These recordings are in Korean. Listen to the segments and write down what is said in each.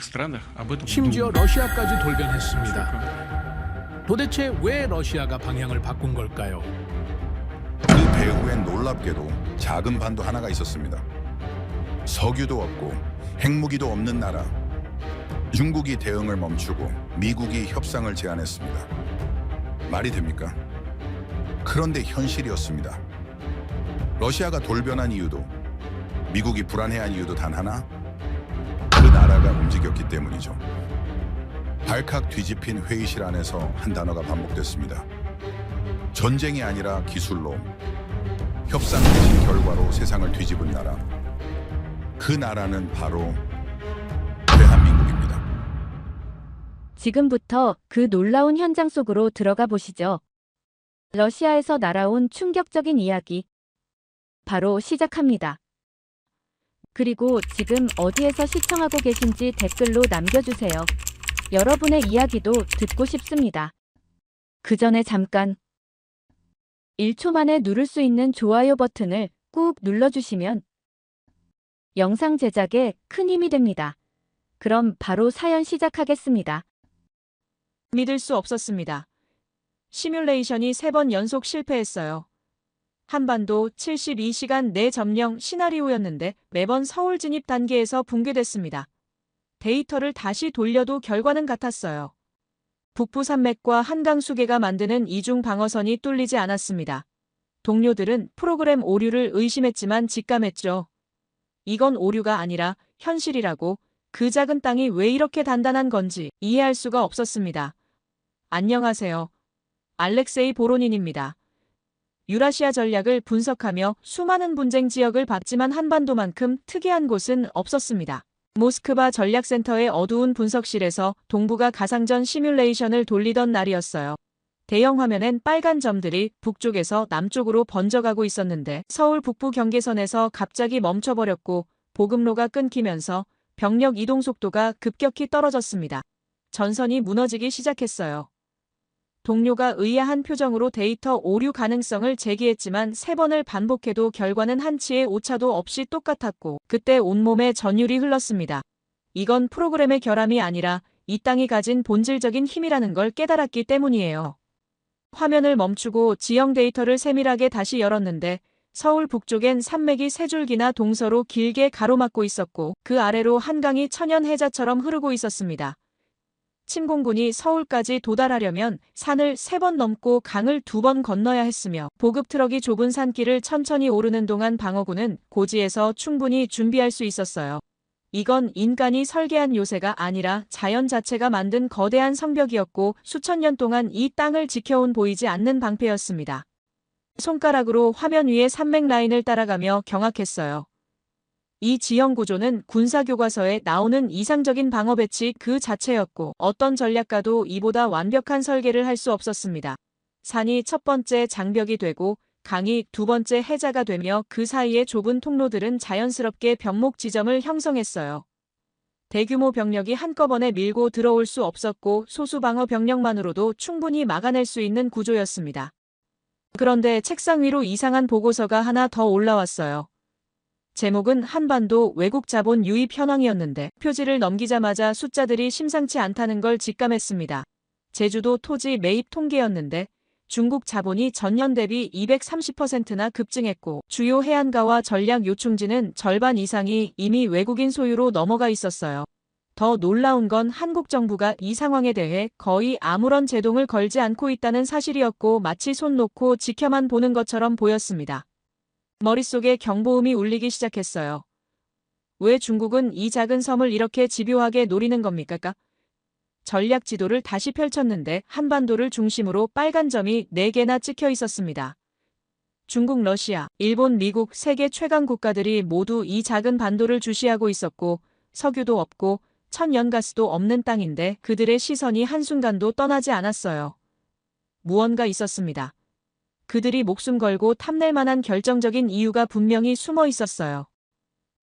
странах об этом 심지어 думают. 러시아까지 돌변했습니다. 도대체 왜 러시아가 방향을 바꾼 걸까요? 그 배후엔 놀랍게도 작은 반도 하나가 있었습니다. 석유도 없고 핵무기도 없는 나라. 중국이 대응을 멈추고 미국이 협상을 제안했습니다. 말이 됩니까? 그런데 현실이었습니다. 러시아가 돌변한 이유도, 미국이 불안해한 이유도 단 하나, 그 나라가 움직였기 때문이죠. 발칵 뒤집힌 회의실 안에서 한 단어가 반복됐습니다. 전쟁이 아니라 기술로, 협상 대신 결과로 세상을 뒤집은 나라. 그 나라는 바로 대한민국입니다. 지금부터 그 놀라운 현장 속으로 들어가 보시죠. 러시아에서 날아온 충격적인 이야기. 바로 시작합니다. 그리고 지금 어디에서 시청하고 계신지 댓글로 남겨주세요. 여러분의 이야기도 듣고 싶습니다. 그 전에 잠깐 1초 만에 누를 수 있는 좋아요 버튼을 꾹 눌러주시면 영상 제작에 큰 힘이 됩니다. 그럼 바로 사연 시작하겠습니다. 믿을 수 없었습니다. 시뮬레이션이 3번 연속 실패했어요. 한반도 72시간 내 점령 시나리오였는데 매번 서울 진입 단계에서 붕괴됐습니다. 데이터를 다시 돌려도 결과는 같았어요. 북부 산맥과 한강 수계가 만드는 이중 방어선이 뚫리지 않았습니다. 동료들은 프로그램 오류를 의심했지만 직감했죠. 이건 오류가 아니라 현실이라고, 그 작은 땅이 왜 이렇게 단단한 건지 이해할 수가 없었습니다. 안녕하세요. 알렉세이 보로닌입니다. 유라시아 전략을 분석하며 수많은 분쟁 지역을 봤지만 한반도만큼 특이한 곳은 없었습니다. 모스크바 전략센터의 어두운 분석실에서 동부가 가상전 시뮬레이션을 돌리던 날이었어요. 대형 화면엔 빨간 점들이 북쪽에서 남쪽으로 번져가고 있었는데 서울 북부 경계선에서 갑자기 멈춰버렸고 보급로가 끊기면서 병력 이동 속도가 급격히 떨어졌습니다. 전선이 무너지기 시작했어요. 동료가 의아한 표정으로 데이터 오류 가능성을 제기했지만 3번을 반복해도 결과는 한치의 오차도 없이 똑같았고 그때 온몸에 전율이 흘렀습니다. 이건 프로그램의 결함이 아니라 이 땅이 가진 본질적인 힘이라는 걸 깨달았기 때문이에요. 화면을 멈추고 지형 데이터를 세밀하게 다시 열었는데 서울 북쪽엔 산맥이 세 줄기나 동서로 길게 가로막고 있었고 그 아래로 한강이 천연 해자처럼 흐르고 있었습니다. 침공군이 서울까지 도달하려면 산을 3번 넘고 강을 2번 건너야 했으며 보급 트럭이 좁은 산길을 천천히 오르는 동안 방어군은 고지에서 충분히 준비할 수 있었어요. 이건 인간이 설계한 요새가 아니라 자연 자체가 만든 거대한 성벽이었고 수천 년 동안 이 땅을 지켜온 보이지 않는 방패였습니다. 손가락으로 화면 위의 산맥 라인을 따라가며 경악했어요. 이 지형 구조는 군사교과서에 나오는 이상적인 방어 배치 그 자체였고 어떤 전략가도 이보다 완벽한 설계를 할 수 없었습니다. 산이 첫 번째 장벽이 되고 강이 두 번째 해자가 되며 그 사이의 좁은 통로들은 자연스럽게 병목 지점을 형성했어요. 대규모 병력이 한꺼번에 밀고 들어올 수 없었고 소수 방어 병력만으로도 충분히 막아낼 수 있는 구조였습니다. 그런데 책상 위로 이상한 보고서가 하나 더 올라왔어요. 제목은 한반도 외국 자본 유입 현황이었는데 표지를 넘기자마자 숫자들이 심상치 않다는 걸 직감했습니다. 제주도 토지 매입 통계였는데 중국 자본이 전년 대비 230%나 급증했고 주요 해안가와 전략 요충지는 절반 이상이 이미 외국인 소유로 넘어가 있었어요. 더 놀라운 건 한국 정부가 이 상황에 대해 거의 아무런 제동을 걸지 않고 있다는 사실이었고 마치 손 놓고 지켜만 보는 것처럼 보였습니다. 머릿속에 경보음이 울리기 시작했어요. 왜 중국은 이 작은 섬을 이렇게 집요하게 노리는 겁니까? 전략 지도를 다시 펼쳤는데 한반도를 중심으로 빨간 점이 4개나 찍혀 있었습니다. 중국, 러시아, 일본, 미국 세계 최강 국가들이 모두 이 작은 반도를 주시하고 있었고 석유도 없고 천연가스도 없는 땅인데 그들의 시선이 한순간도 떠나지 않았어요. 무언가 있었습니다. 그들이 목숨 걸고 탐낼 만한 결정적인 이유가 분명히 숨어 있었어요.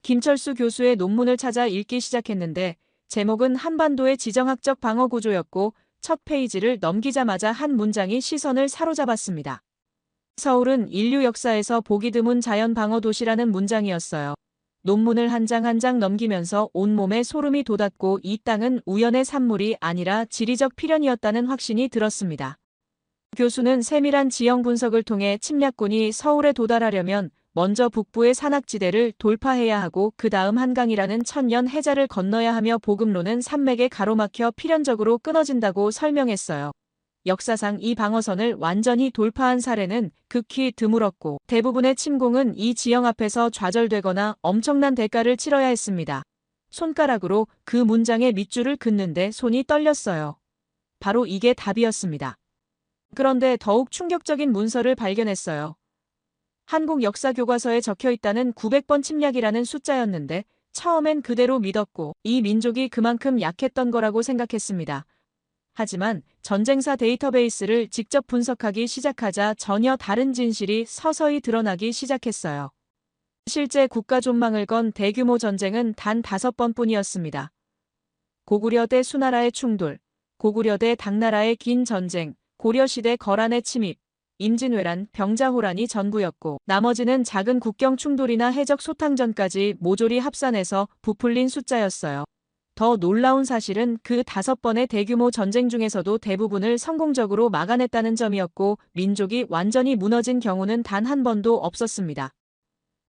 김철수 교수의 논문을 찾아 읽기 시작했는데 제목은 한반도의 지정학적 방어 구조였고 첫 페이지를 넘기자마자 한 문장이 시선을 사로잡았습니다. 서울은 인류 역사에서 보기 드문 자연 방어 도시라는 문장이었어요. 논문을 한 장 한 장 넘기면서 온몸에 소름이 돋았고 이 땅은 우연의 산물이 아니라 지리적 필연이었다는 확신이 들었습니다. 교수는 세밀한 지형 분석을 통해 침략군이 서울에 도달하려면 먼저 북부의 산악지대를 돌파해야 하고 그 다음 한강이라는 천년 해자를 건너야 하며 보급로는 산맥에 가로막혀 필연적으로 끊어진다고 설명했어요. 역사상 이 방어선을 완전히 돌파한 사례는 극히 드물었고 대부분의 침공은 이 지형 앞에서 좌절되거나 엄청난 대가를 치러야 했습니다. 손가락으로 그 문장의 밑줄을 긋는데 손이 떨렸어요. 바로 이게 답이었습니다. 그런데 더욱 충격적인 문서를 발견했어요. 한국 역사 교과서에 적혀있다는 900번 침략이라는 숫자였는데 처음엔 그대로 믿었고 이 민족이 그만큼 약했던 거라고 생각했습니다. 하지만 전쟁사 데이터베이스를 직접 분석하기 시작하자 전혀 다른 진실이 서서히 드러나기 시작했어요. 실제 국가 존망을 건 대규모 전쟁은 단 5번뿐이었습니다. 고구려 대 수나라의 충돌, 고구려 대 당나라의 긴 전쟁, 고려시대 거란의 침입, 임진왜란, 병자호란이 전부였고 나머지는 작은 국경 충돌이나 해적 소탕전까지 모조리 합산해서 부풀린 숫자였어요. 더 놀라운 사실은 그 5번의 대규모 전쟁 중에서도 대부분을 성공적으로 막아냈다는 점이었고 민족이 완전히 무너진 경우는 단 한 번도 없었습니다.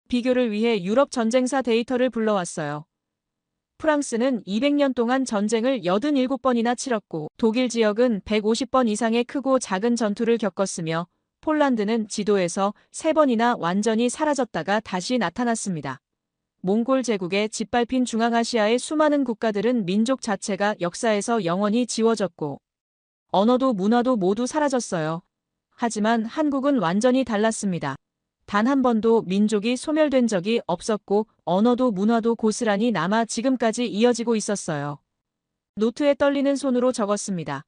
비교를 위해 유럽 전쟁사 데이터를 불러왔어요. 프랑스는 200년 동안 전쟁을 87번이나 치렀고 독일 지역은 150번 이상의 크고 작은 전투를 겪었으며 폴란드는 지도에서 3번이나 완전히 사라졌다가 다시 나타났습니다. 몽골 제국에 짓밟힌 중앙아시아의 수많은 국가들은 민족 자체가 역사에서 영원히 지워졌고 언어도 문화도 모두 사라졌어요. 하지만 한국은 완전히 달랐습니다. 단 한 번도 민족이 소멸된 적이 없었고 언어도 문화도 고스란히 남아 지금까지 이어지고 있었어요. 노트에 떨리는 손으로 적었습니다.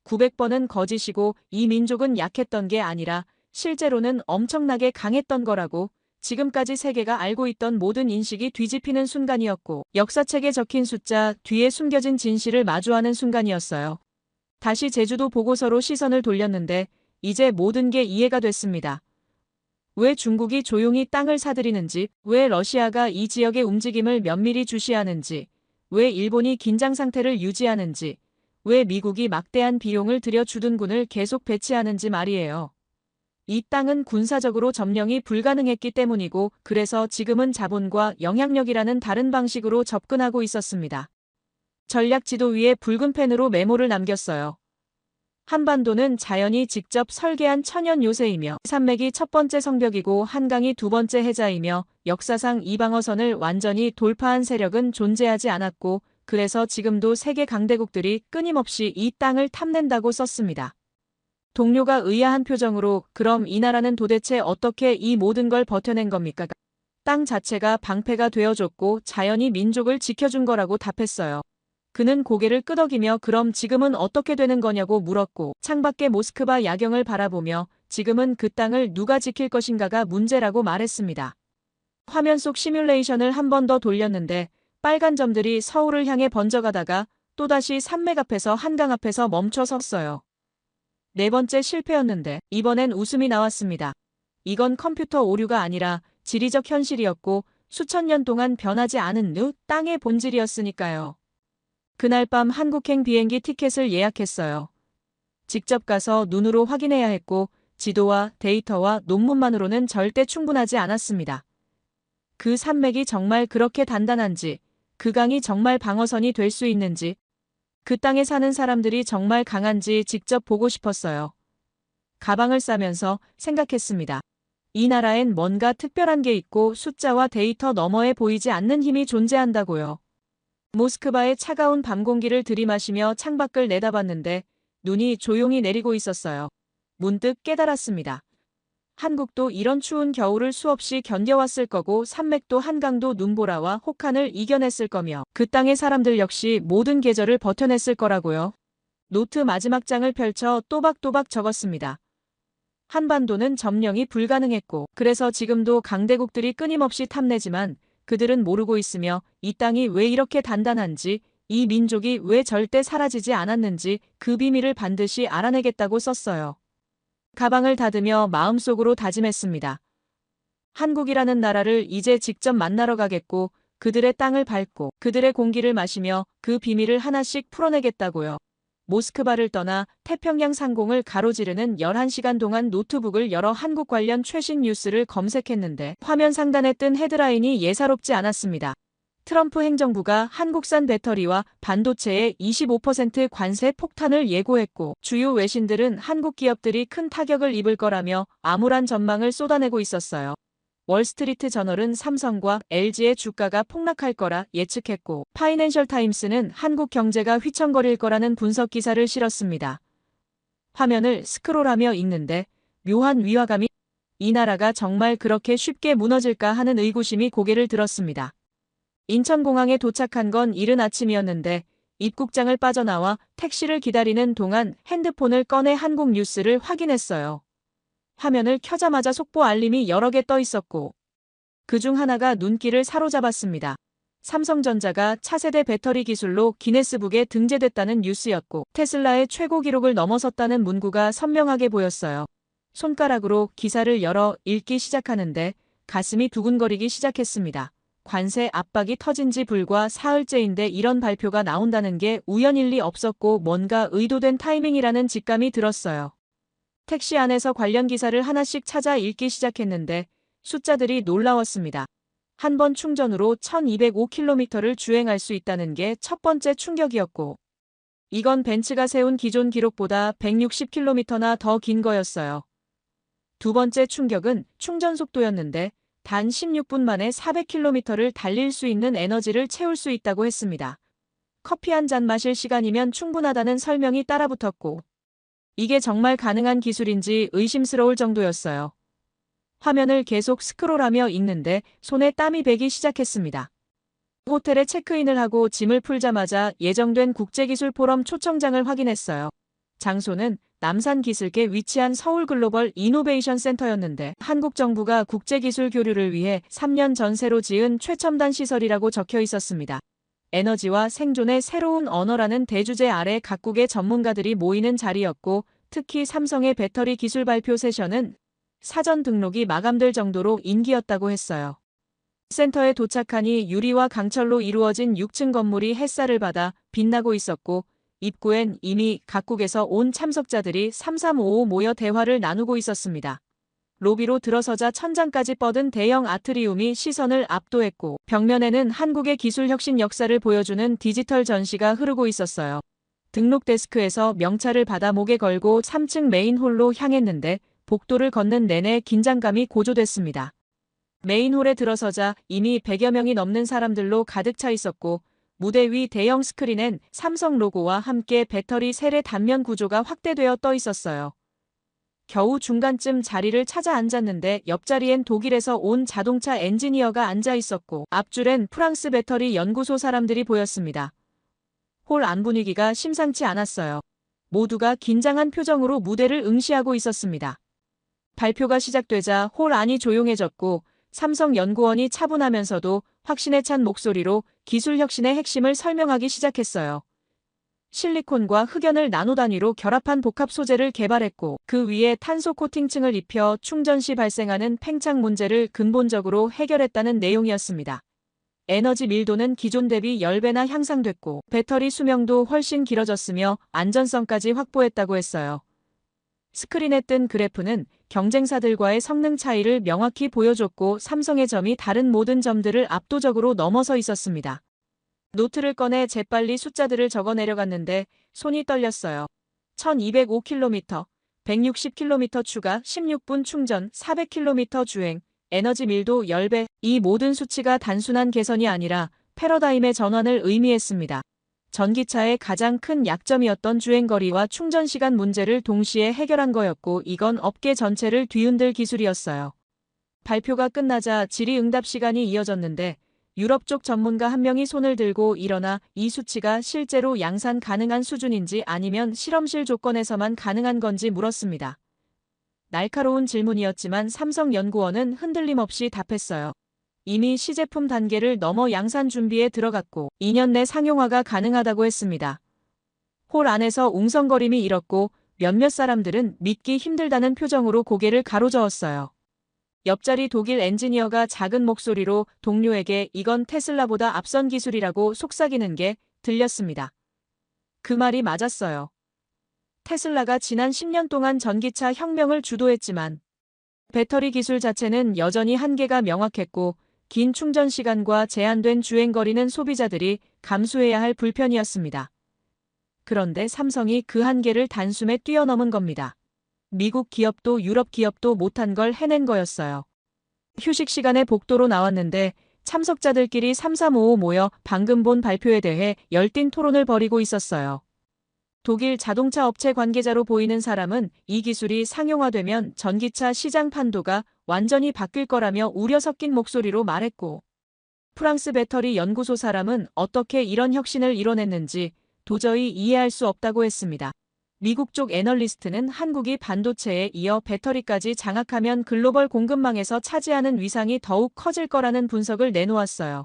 900번은 거짓이고 이 민족은 약했던 게 아니라 실제로는 엄청나게 강했던 거라고 지금까지 세계가 알고 있던 모든 인식이 뒤집히는 순간이었고 역사책에 적힌 숫자 뒤에 숨겨진 진실을 마주하는 순간이었어요. 다시 제주도 보고서로 시선을 돌렸는데 이제 모든 게 이해가 됐습니다. 왜 중국이 조용히 땅을 사들이는지, 왜 러시아가 이 지역의 움직임을 면밀히 주시하는지, 왜 일본이 긴장 상태를 유지하는지, 왜 미국이 막대한 비용을 들여 주둔군을 계속 배치하는지 말이에요. 이 땅은 군사적으로 점령이 불가능했기 때문이고 그래서 지금은 자본과 영향력이라는 다른 방식으로 접근하고 있었습니다. 전략 지도 위에 붉은 펜으로 메모를 남겼어요. 한반도는 자연이 직접 설계한 천연 요새이며 산맥이 첫 번째 성벽이고 한강이 두 번째 해자이며 역사상 이 방어선을 완전히 돌파한 세력은 존재하지 않았고 그래서 지금도 세계 강대국들이 끊임없이 이 땅을 탐낸다고 썼습니다. 동료가 의아한 표정으로 그럼 이 나라는 도대체 어떻게 이 모든 걸 버텨낸 겁니까? 땅 자체가 방패가 되어줬고 자연이 민족을 지켜준 거라고 답했어요. 그는 고개를 끄덕이며 그럼 지금은 어떻게 되는 거냐고 물었고 창밖의 모스크바 야경을 바라보며 지금은 그 땅을 누가 지킬 것인가가 문제라고 말했습니다. 화면 속 시뮬레이션을 한 번 더 돌렸는데 빨간 점들이 서울을 향해 번져가다가 또다시 산맥 앞에서 한강 앞에서 멈춰 섰어요. 4번째 실패였는데 이번엔 웃음이 나왔습니다. 이건 컴퓨터 오류가 아니라 지리적 현실이었고 수천 년 동안 변하지 않은 땅의 본질이었으니까요. 그날 밤 한국행 비행기 티켓을 예약했어요. 직접 가서 눈으로 확인해야 했고 지도와 데이터와 논문만으로는 절대 충분하지 않았습니다. 그 산맥이 정말 그렇게 단단한지, 그 강이 정말 방어선이 될 수 있는지, 그 땅에 사는 사람들이 정말 강한지 직접 보고 싶었어요. 가방을 싸면서 생각했습니다. 이 나라엔 뭔가 특별한 게 있고 숫자와 데이터 너머에 보이지 않는 힘이 존재한다고요. 모스크바의 차가운 밤 공기를 들이마시며 창밖을 내다봤는데 눈이 조용히 내리고 있었어요. 문득 깨달았습니다. 한국도 이런 추운 겨울을 수없이 견뎌왔을 거고 산맥도 한강도 눈보라와 혹한을 이겨냈을 거며 그 땅의 사람들 역시 모든 계절을 버텨냈을 거라고요. 노트 마지막 장을 펼쳐 또박또박 적었습니다. 한반도는 점령이 불가능했고 그래서 지금도 강대국들이 끊임없이 탐내지만 그들은 모르고 있으며 이 땅이 왜 이렇게 단단한지 이 민족이 왜 절대 사라지지 않았는지 그 비밀을 반드시 알아내겠다고 썼어요. 가방을 닫으며 마음속으로 다짐했습니다. 한국이라는 나라를 이제 직접 만나러 가겠고 그들의 땅을 밟고 그들의 공기를 마시며 그 비밀을 하나씩 풀어내겠다고요. 모스크바를 떠나 태평양 상공을 가로지르는 11시간 동안 노트북을 열어 한국 관련 최신 뉴스를 검색했는데 화면 상단에 뜬 헤드라인이 예사롭지 않았습니다. 트럼프 행정부가 한국산 배터리와 반도체에 25% 관세 폭탄을 예고했고 주요 외신들은 한국 기업들이 큰 타격을 입을 거라며 암울한 전망을 쏟아내고 있었어요. 월스트리트 저널은 삼성과 LG의 주가가 폭락할 거라 예측했고 파이낸셜 타임스는 한국 경제가 휘청거릴 거라는 분석 기사를 실었습니다. 화면을 스크롤하며 읽는데 묘한 위화감이 이 나라가 정말 그렇게 쉽게 무너질까 하는 의구심이 고개를 들었습니다. 인천공항에 도착한 건 이른 아침이었는데 입국장을 빠져나와 택시를 기다리는 동안 핸드폰을 꺼내 한국 뉴스를 확인했어요. 화면을 켜자마자 속보 알림이 여러 개 떠 있었고 그중 하나가 눈길을 사로잡았습니다. 삼성전자가 차세대 배터리 기술로 기네스북에 등재됐다는 뉴스였고 테슬라의 최고 기록을 넘어섰다는 문구가 선명하게 보였어요. 손가락으로 기사를 열어 읽기 시작하는데 가슴이 두근거리기 시작했습니다. 관세 압박이 터진 지 불과 사흘째인데 이런 발표가 나온다는 게 우연일 리 없었고 뭔가 의도된 타이밍이라는 직감이 들었어요. 택시 안에서 관련 기사를 하나씩 찾아 읽기 시작했는데 숫자들이 놀라웠습니다. 한 번 충전으로 1205km를 주행할 수 있다는 게 첫 번째 충격이었고 이건 벤츠가 세운 기존 기록보다 160km나 더 긴 거였어요. 두 번째 충격은 충전 속도였는데 단 16분 만에 400km를 달릴 수 있는 에너지를 채울 수 있다고 했습니다. 커피 한 잔 마실 시간이면 충분하다는 설명이 따라붙었고 이게 정말 가능한 기술인지 의심스러울 정도였어요. 화면을 계속 스크롤하며 읽는데 손에 땀이 배기 시작했습니다. 호텔에 체크인을 하고 짐을 풀자마자 예정된 국제기술 포럼 초청장을 확인했어요. 장소는 남산기슭에 위치한 서울 글로벌 이노베이션 센터였는데 한국 정부가 국제기술 교류를 위해 3년 전 새로 지은 최첨단 시설이라고 적혀 있었습니다. 에너지와 생존의 새로운 언어라는 대주제 아래 각국의 전문가들이 모이는 자리였고 특히 삼성의 배터리 기술 발표 세션은 사전 등록이 마감될 정도로 인기였다고 했어요. 센터에 도착하니 유리와 강철로 이루어진 6층 건물이 햇살을 받아 빛나고 있었고 입구엔 이미 각국에서 온 참석자들이 3355 모여 대화를 나누고 있었습니다. 로비로 들어서자 천장까지 뻗은 대형 아트리움이 시선을 압도했고 벽면에는 한국의 기술 혁신 역사를 보여주는 디지털 전시가 흐르고 있었어요. 등록 데스크에서 명찰을 받아 목에 걸고 3층 메인 홀로 향했는데 복도를 걷는 내내 긴장감이 고조됐습니다. 메인 홀에 들어서자 이미 100여 명이 넘는 사람들로 가득 차 있었고 무대 위 대형 스크린엔 삼성 로고와 함께 배터리 세례 단면 구조가 확대되어 떠 있었어요. 겨우 중간쯤 자리를 찾아 앉았는데 옆자리엔 독일에서 온 자동차 엔지니어가 앉아 있었고 앞줄엔 프랑스 배터리 연구소 사람들이 보였습니다. 홀 안 분위기가 심상치 않았어요. 모두가 긴장한 표정으로 무대를 응시하고 있었습니다. 발표가 시작되자 홀 안이 조용해졌고 삼성 연구원이 차분하면서도 확신에 찬 목소리로 기술 혁신의 핵심을 설명하기 시작했어요. 실리콘과 흑연을 나노 단위로 결합한 복합 소재를 개발했고 그 위에 탄소 코팅층을 입혀 충전 시 발생하는 팽창 문제를 근본적으로 해결했다는 내용이었습니다. 에너지 밀도는 기존 대비 10배나 향상됐고 배터리 수명도 훨씬 길어졌으며 안전성까지 확보했다고 했어요. 스크린에 뜬 그래프는 경쟁사들과의 성능 차이를 명확히 보여줬고 삼성의 점이 다른 모든 점들을 압도적으로 넘어서 있었습니다. 노트를 꺼내 재빨리 숫자들을 적어 내려갔는데 손이 떨렸어요. 1205km, 160km 추가, 16분 충전, 400km 주행, 에너지 밀도 10배. 이 모든 수치가 단순한 개선이 아니라 패러다임의 전환을 의미했습니다. 전기차의 가장 큰 약점이었던 주행거리와 충전시간 문제를 동시에 해결한 거였고 이건 업계 전체를 뒤흔들 기술이었어요. 발표가 끝나자 질의응답 시간이 이어졌는데 유럽 쪽 전문가 한 명이 손을 들고 일어나 이 수치가 실제로 양산 가능한 수준인지 아니면 실험실 조건에서만 가능한 건지 물었습니다. 날카로운 질문이었지만 삼성 연구원은 흔들림 없이 답했어요. 이미 시제품 단계를 넘어 양산 준비에 들어갔고 2년 내 상용화가 가능하다고 했습니다. 홀 안에서 웅성거림이 일었고 몇몇 사람들은 믿기 힘들다는 표정으로 고개를 가로저었어요. 옆자리 독일 엔지니어가 작은 목소리로 동료에게 이건 테슬라보다 앞선 기술이라고 속삭이는 게 들렸습니다. 그 말이 맞았어요. 테슬라가 지난 10년 동안 전기차 혁명을 주도했지만 배터리 기술 자체는 여전히 한계가 명확했고 긴 충전 시간과 제한된 주행거리는 소비자들이 감수해야 할 불편이었습니다. 그런데 삼성이 그 한계를 단숨에 뛰어넘은 겁니다. 미국 기업도 유럽 기업도 못한 걸 해낸 거였어요. 휴식 시간에 복도로 나왔는데 참석자들끼리 삼삼오오 모여 방금 본 발표에 대해 열띤 토론을 벌이고 있었어요. 독일 자동차 업체 관계자로 보이는 사람은 이 기술이 상용화되면 전기차 시장 판도가 완전히 바뀔 거라며 우려 섞인 목소리로 말했고, 프랑스 배터리 연구소 사람은 어떻게 이런 혁신을 이뤄냈는지 도저히 이해할 수 없다고 했습니다. 미국 쪽 애널리스트는 한국이 반도체에 이어 배터리까지 장악하면 글로벌 공급망에서 차지하는 위상이 더욱 커질 거라는 분석을 내놓았어요.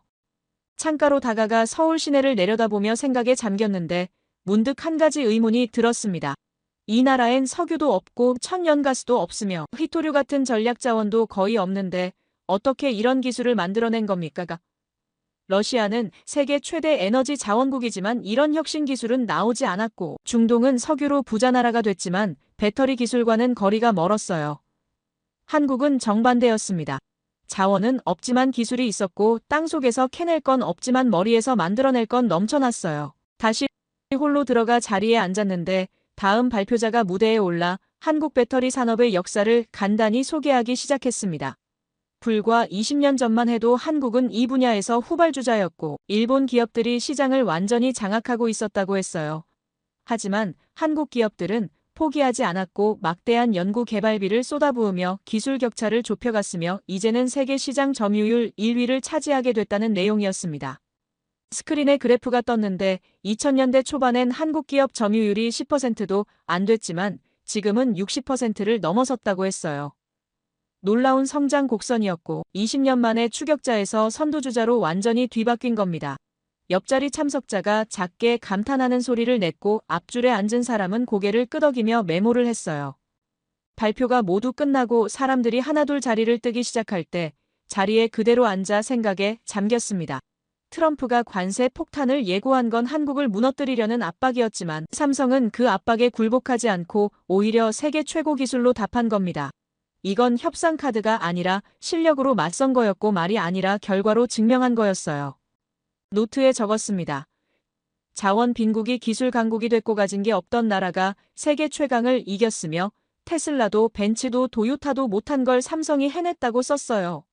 창가로 다가가 서울 시내를 내려다보며 생각에 잠겼는데 문득 한 가지 의문이 들었습니다. 이 나라엔 석유도 없고 천연가스도 없으며 희토류 같은 전략 자원도 거의 없는데 어떻게 이런 기술을 만들어낸 겁니까? 러시아는 세계 최대 에너지 자원국이지만 이런 혁신 기술은 나오지 않았고 중동은 석유로 부자 나라가 됐지만 배터리 기술과는 거리가 멀었어요. 한국은 정반대였습니다. 자원은 없지만 기술이 있었고 땅속에서 캐낼 건 없지만 머리에서 만들어낼 건 넘쳐났어요. 다시 홀로 들어가 자리에 앉았는데 다음 발표자가 무대에 올라 한국 배터리 산업의 역사를 간단히 소개하기 시작했습니다. 불과 20년 전만 해도 한국은 이 분야에서 후발주자였고 일본 기업들이 시장을 완전히 장악하고 있었다고 했어요. 하지만 한국 기업들은 포기하지 않았고 막대한 연구 개발비를 쏟아부으며 기술 격차를 좁혀갔으며 이제는 세계 시장 점유율 1위를 차지하게 됐다는 내용이었습니다. 스크린에 그래프가 떴는데 2000년대 초반엔 한국 기업 점유율이 10%도 안 됐지만 지금은 60%를 넘어섰다고 했어요. 놀라운 성장 곡선이었고 20년 만에 추격자에서 선두주자로 완전히 뒤바뀐 겁니다. 옆자리 참석자가 작게 감탄하는 소리를 냈고 앞줄에 앉은 사람은 고개를 끄덕이며 메모를 했어요. 발표가 모두 끝나고 사람들이 하나둘 자리를 뜨기 시작할 때 자리에 그대로 앉아 생각에 잠겼습니다. 트럼프가 관세 폭탄을 예고한 건 한국을 무너뜨리려는 압박이었지만 삼성은 그 압박에 굴복하지 않고 오히려 세계 최고 기술로 답한 겁니다. 이건 협상 카드가 아니라 실력으로 맞선 거였고 말이 아니라 결과로 증명한 거였어요. 노트에 적었습니다. 자원 빈국이 기술 강국이 됐고 가진 게 없던 나라가 세계 최강을 이겼으며 테슬라도 벤츠도 도요타도 못한 걸 삼성이 해냈다고 썼어요.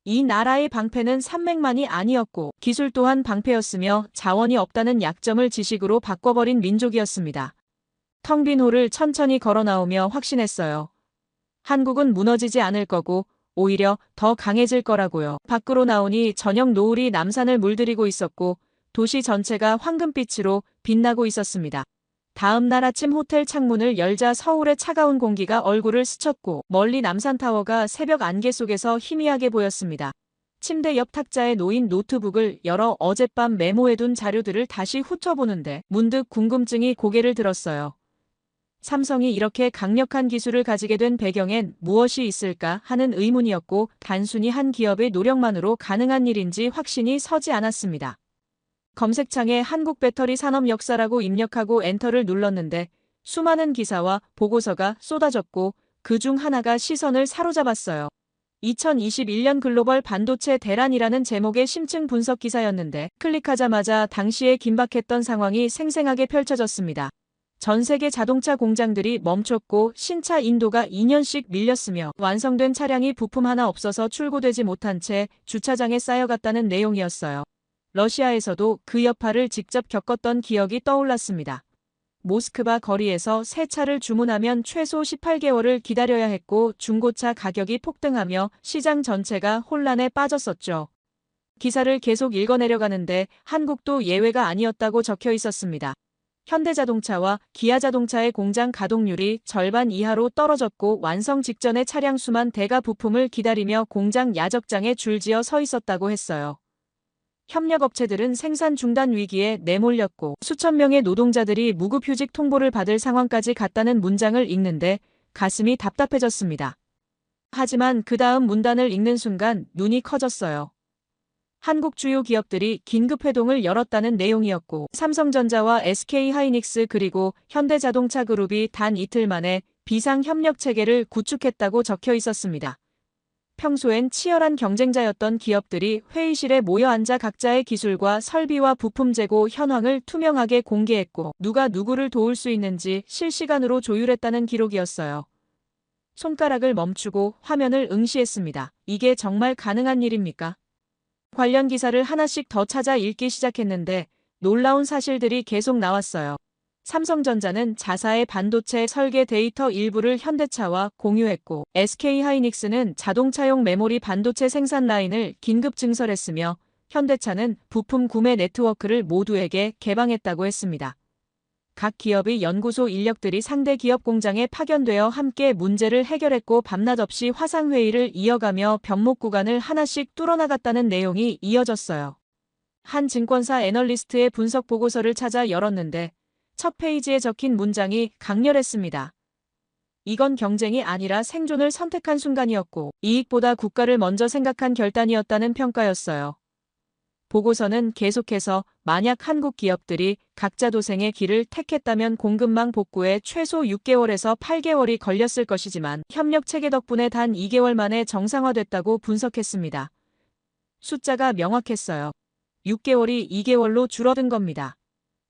이 나라의 방패는 산맥만이 아니었고 기술 또한 방패였으며 자원이 없다는 약점을 지식으로 바꿔버린 민족이었습니다. 텅 빈 홀을 천천히 걸어 나오며 확신했어요. 한국은 무너지지 않을 거고 오히려 더 강해질 거라고요. 밖으로 나오니 저녁 노을이 남산을 물들이고 있었고 도시 전체가 황금빛으로 빛나고 있었습니다. 다음 날 아침 호텔 창문을 열자 서울의 차가운 공기가 얼굴을 스쳤고 멀리 남산타워가 새벽 안개 속에서 희미하게 보였습니다. 침대 옆 탁자에 놓인 노트북을 열어 어젯밤 메모해둔 자료들을 다시 훑어보는데 문득 궁금증이 고개를 들었어요. 삼성이 이렇게 강력한 기술을 가지게 된 배경엔 무엇이 있을까 하는 의문이었고 단순히 한 기업의 노력만으로 가능한 일인지 확신이 서지 않았습니다. 검색창에 한국 배터리 산업 역사라고 입력하고 엔터를 눌렀는데 수많은 기사와 보고서가 쏟아졌고 그중 하나가 시선을 사로잡았어요. 2021년 글로벌 반도체 대란이라는 제목의 심층 분석 기사였는데 클릭하자마자 당시에 긴박했던 상황이 생생하게 펼쳐졌습니다. 전 세계 자동차 공장들이 멈췄고 신차 인도가 2년씩 밀렸으며 완성된 차량이 부품 하나 없어서 출고되지 못한 채 주차장에 쌓여갔다는 내용이었어요. 러시아에서도 그 여파를 직접 겪었던 기억이 떠올랐습니다. 모스크바 거리에서 새 차를 주문하면 최소 18개월을 기다려야 했고 중고차 가격이 폭등하며 시장 전체가 혼란에 빠졌었죠. 기사를 계속 읽어내려가는데 한국도 예외가 아니었다고 적혀 있었습니다. 현대자동차와 기아자동차의 공장 가동률이 절반 이하로 떨어졌고 완성 직전의 차량 수만 대가 부품을 기다리며 공장 야적장에 줄지어 서 있었다고 했어요. 협력업체들은 생산 중단 위기에 내몰렸고 수천 명의 노동자들이 무급휴직 통보를 받을 상황까지 갔다는 문장을 읽는데 가슴이 답답해졌습니다. 하지만 그 다음 문단을 읽는 순간 눈이 커졌어요. 한국 주요 기업들이 긴급 회동을 열었다는 내용이었고 삼성전자와 SK하이닉스 그리고 현대자동차 그룹이 단 이틀 만에 비상협력 체계를 구축했다고 적혀 있었습니다. 평소엔 치열한 경쟁자였던 기업들이 회의실에 모여 앉아 각자의 기술과 설비와 부품 재고 현황을 투명하게 공개했고 누가 누구를 도울 수 있는지 실시간으로 조율했다는 기록이었어요. 손가락을 멈추고 화면을 응시했습니다. 이게 정말 가능한 일입니까? 관련 기사를 하나씩 더 찾아 읽기 시작했는데 놀라운 사실들이 계속 나왔어요. 삼성전자는 자사의 반도체 설계 데이터 일부를 현대차와 공유했고 SK하이닉스는 자동차용 메모리 반도체 생산 라인을 긴급 증설했으며 현대차는 부품 구매 네트워크를 모두에게 개방했다고 했습니다. 각 기업의 연구소 인력들이 상대 기업 공장에 파견되어 함께 문제를 해결했고 밤낮 없이 화상회의를 이어가며 병목 구간을 하나씩 뚫어나갔다는 내용이 이어졌어요. 한 증권사 애널리스트의 분석 보고서를 찾아 열었는데 첫 페이지에 적힌 문장이 강렬했습니다. 이건 경쟁이 아니라 생존을 선택한 순간이었고 이익보다 국가를 먼저 생각한 결단이었다는 평가였어요. 보고서는 계속해서 만약 한국 기업들이 각자 도생의 길을 택했다면 공급망 복구에 최소 6개월에서 8개월이 걸렸을 것이지만 협력 체계 덕분에 단 2개월 만에 정상화됐다고 분석했습니다. 숫자가 명확했어요. 6개월이 2개월로 줄어든 겁니다.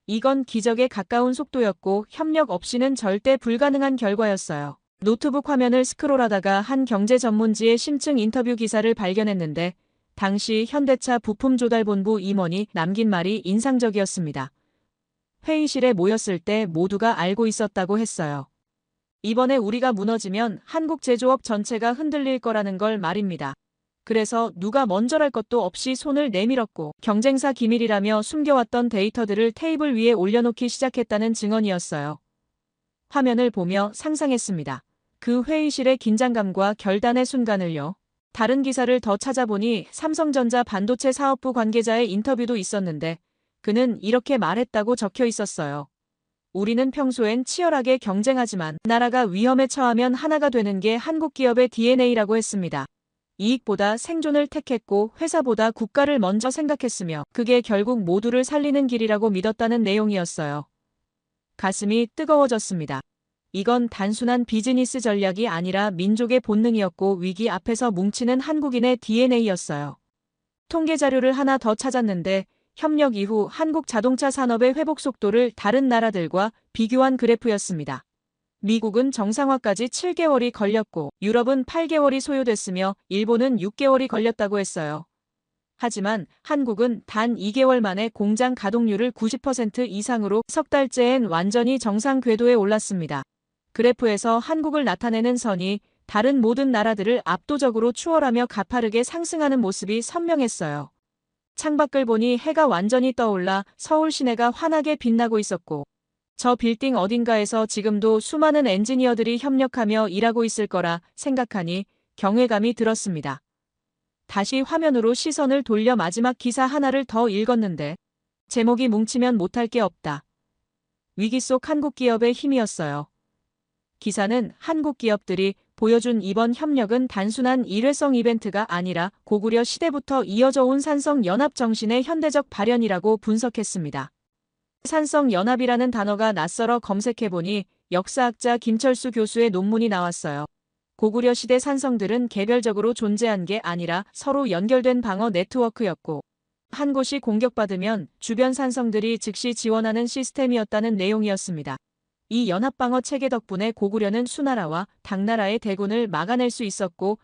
이건 기적에 가까운 속도였고 협력 없이는 절대 불가능한 결과였어요. 노트북 화면을 스크롤하다가 한 경제 전문지의 심층 인터뷰 기사를 발견했는데 당시 현대차 부품조달본부 임원이 남긴 말이 인상적이었습니다. 회의실에 모였을 때 모두가 알고 있었다고 했어요. 이번에 우리가 무너지면 한국 제조업 전체가 흔들릴 거라는 걸 말입니다. 그래서 누가 먼저랄 것도 없이 손을 내밀었고 경쟁사 기밀이라며 숨겨왔던 데이터들을 테이블 위에 올려놓기 시작했다는 증언이었어요. 화면을 보며 상상했습니다. 그 회의실의 긴장감과 결단의 순간을요. 다른 기사를 더 찾아보니 삼성전자 반도체 사업부 관계자의 인터뷰도 있었는데 그는 이렇게 말했다고 적혀 있었어요. 우리는 평소엔 치열하게 경쟁하지만 나라가 위험에 처하면 하나가 되는 게 한국 기업의 DNA라고 했습니다. 이익보다 생존을 택했고 회사보다 국가를 먼저 생각했으며 그게 결국 모두를 살리는 길이라고 믿었다는 내용이었어요. 가슴이 뜨거워졌습니다. 이건 단순한 비즈니스 전략이 아니라 민족의 본능이었고 위기 앞에서 뭉치는 한국인의 DNA였어요. 통계 자료를 하나 더 찾았는데 협력 이후 한국 자동차 산업의 회복 속도를 다른 나라들과 비교한 그래프였습니다. 미국은 정상화까지 7개월이 걸렸고 유럽은 8개월이 소요됐으며 일본은 6개월이 걸렸다고 했어요. 하지만 한국은 단 2개월 만에 공장 가동률을 90% 이상으로 석 달째엔 완전히 정상 궤도에 올랐습니다. 그래프에서 한국을 나타내는 선이 다른 모든 나라들을 압도적으로 추월하며 가파르게 상승하는 모습이 선명했어요. 창밖을 보니 해가 완전히 떠올라 서울 시내가 환하게 빛나고 있었고 저 빌딩 어딘가에서 지금도 수많은 엔지니어들이 협력하며 일하고 있을 거라 생각하니 경외감이 들었습니다. 다시 화면으로 시선을 돌려 마지막 기사 하나를 더 읽었는데 제목이 뭉치면 못할 게 없다. 위기 속 한국 기업의 힘이었어요. 기사는 한국 기업들이 보여준 이번 협력은 단순한 일회성 이벤트가 아니라 고구려 시대부터 이어져 온 산성연합 정신의 현대적 발현이라고 분석했습니다. 산성연합이라는 단어가 낯설어 검색해보니 역사학자 김철수 교수의 논문이 나왔어요. 고구려 시대 산성들은 개별적으로 존재한 게 아니라 서로 연결된 방어 네트워크였고 한 곳이 공격받으면 주변 산성들이 즉시 지원하는 시스템이었다는 내용이었습니다. 이 연합방어 체계 덕분에 고구려는 수나라와 당나라의 대군을 막아낼 수 있었고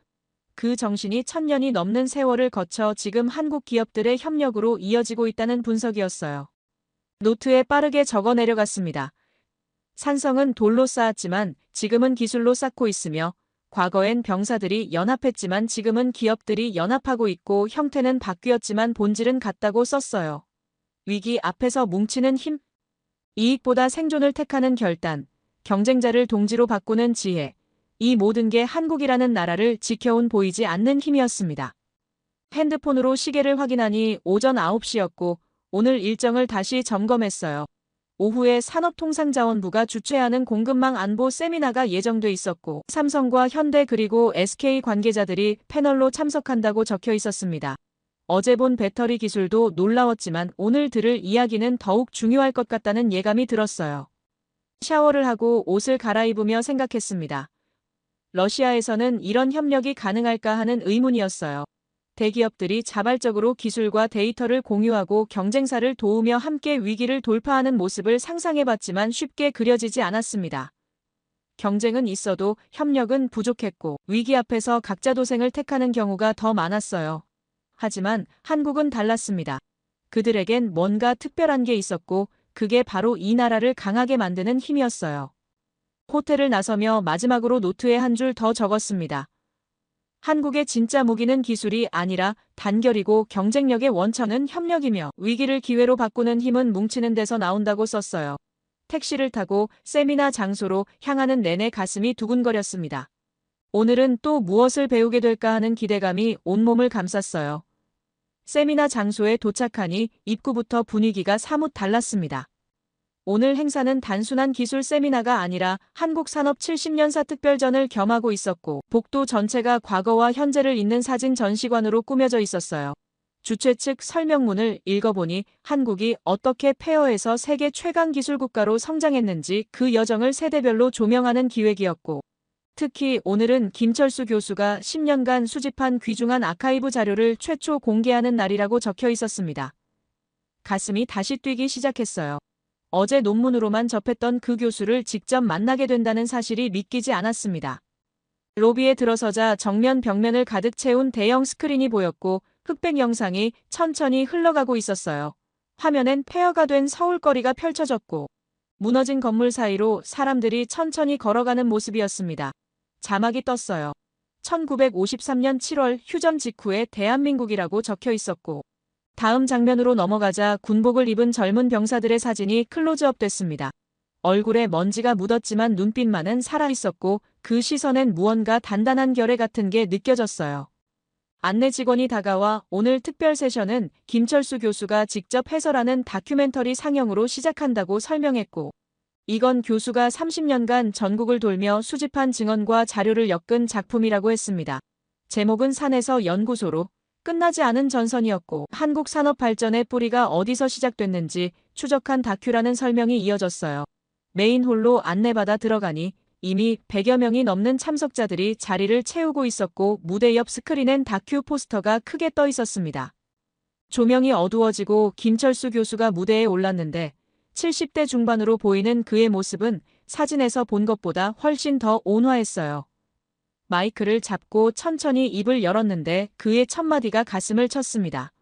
그 정신이 1000년이 넘는 세월을 거쳐 지금 한국 기업들의 협력으로 이어지고 있다는 분석이었어요. 노트에 빠르게 적어 내려갔습니다. 산성은 돌로 쌓았지만 지금은 기술로 쌓고 있으며 과거엔 병사들이 연합했지만 지금은 기업들이 연합하고 있고 형태는 바뀌었지만 본질은 같다고 썼어요. 위기 앞에서 뭉치는 힘, 이익보다 생존을 택하는 결단, 경쟁자를 동지로 바꾸는 지혜, 이 모든 게 한국이라는 나라를 지켜온 보이지 않는 힘이었습니다. 핸드폰으로 시계를 확인하니 오전 9시였고 오늘 일정을 다시 점검했어요. 오후에 산업통상자원부가 주최하는 공급망 안보 세미나가 예정돼 있었고 삼성과 현대 그리고 SK 관계자들이 패널로 참석한다고 적혀 있었습니다. 어제 본 배터리 기술도 놀라웠지만 오늘 들을 이야기는 더욱 중요할 것 같다는 예감이 들었어요. 샤워를 하고 옷을 갈아입으며 생각했습니다. 러시아에서는 이런 협력이 가능할까 하는 의문이었어요. 대기업들이 자발적으로 기술과 데이터를 공유하고 경쟁사를 도우며 함께 위기를 돌파하는 모습을 상상해봤지만 쉽게 그려지지 않았습니다. 경쟁은 있어도 협력은 부족했고 위기 앞에서 각자 도생을 택하는 경우가 더 많았어요. 하지만 한국은 달랐습니다. 그들에겐 뭔가 특별한 게 있었고 그게 바로 이 나라를 강하게 만드는 힘이었어요. 호텔을 나서며 마지막으로 노트에 한 줄 더 적었습니다. 한국의 진짜 무기는 기술이 아니라 단결이고 경쟁력의 원천은 협력이며 위기를 기회로 바꾸는 힘은 뭉치는 데서 나온다고 썼어요. 택시를 타고 세미나 장소로 향하는 내내 가슴이 두근거렸습니다. 오늘은 또 무엇을 배우게 될까 하는 기대감이 온몸을 감쌌어요. 세미나 장소에 도착하니 입구부터 분위기가 사뭇 달랐습니다. 오늘 행사는 단순한 기술 세미나가 아니라 한국 산업 70년사 특별전을 겸하고 있었고 복도 전체가 과거와 현재를 잇는 사진 전시관으로 꾸며져 있었어요. 주최 측 설명문을 읽어보니 한국이 어떻게 폐허에서 세계 최강 기술 국가로 성장했는지 그 여정을 세대별로 조명하는 기획이었고 특히 오늘은 김철수 교수가 10년간 수집한 귀중한 아카이브 자료를 최초 공개하는 날이라고 적혀 있었습니다. 가슴이 다시 뛰기 시작했어요. 어제 논문으로만 접했던 그 교수를 직접 만나게 된다는 사실이 믿기지 않았습니다. 로비에 들어서자 정면 벽면을 가득 채운 대형 스크린이 보였고 흑백 영상이 천천히 흘러가고 있었어요. 화면엔 폐허가 된 서울거리가 펼쳐졌고 무너진 건물 사이로 사람들이 천천히 걸어가는 모습이었습니다. 자막이 떴어요. 1953년 7월 휴전 직후에 대한민국이라고 적혀 있었고 다음 장면으로 넘어가자 군복을 입은 젊은 병사들의 사진이 클로즈업 됐습니다. 얼굴에 먼지가 묻었지만 눈빛만은 살아있었고 그 시선엔 무언가 단단한 결의 같은 게 느껴졌어요. 안내 직원이 다가와 오늘 특별 세션은 김철수 교수가 직접 해설하는 다큐멘터리 상영으로 시작한다고 설명했고 이건 교수가 30년간 전국을 돌며 수집한 증언과 자료를 엮은 작품이라고 했습니다. 제목은 산에서 연구소로 끝나지 않은 전선이었고 한국 산업 발전의 뿌리가 어디서 시작됐는지 추적한 다큐라는 설명이 이어졌어요. 메인 홀로 안내받아 들어가니 이미 100여 명이 넘는 참석자들이 자리를 채우고 있었고 무대 옆 스크린엔 다큐 포스터가 크게 떠 있었습니다. 조명이 어두워지고 김철수 교수가 무대에 올랐는데 70대 중반으로 보이는 그의 모습은 사진에서 본 것보다 훨씬 더 온화했어요. 마이크를 잡고 천천히 입을 열었는데 그의 첫마디가 가슴을 쳤습니다.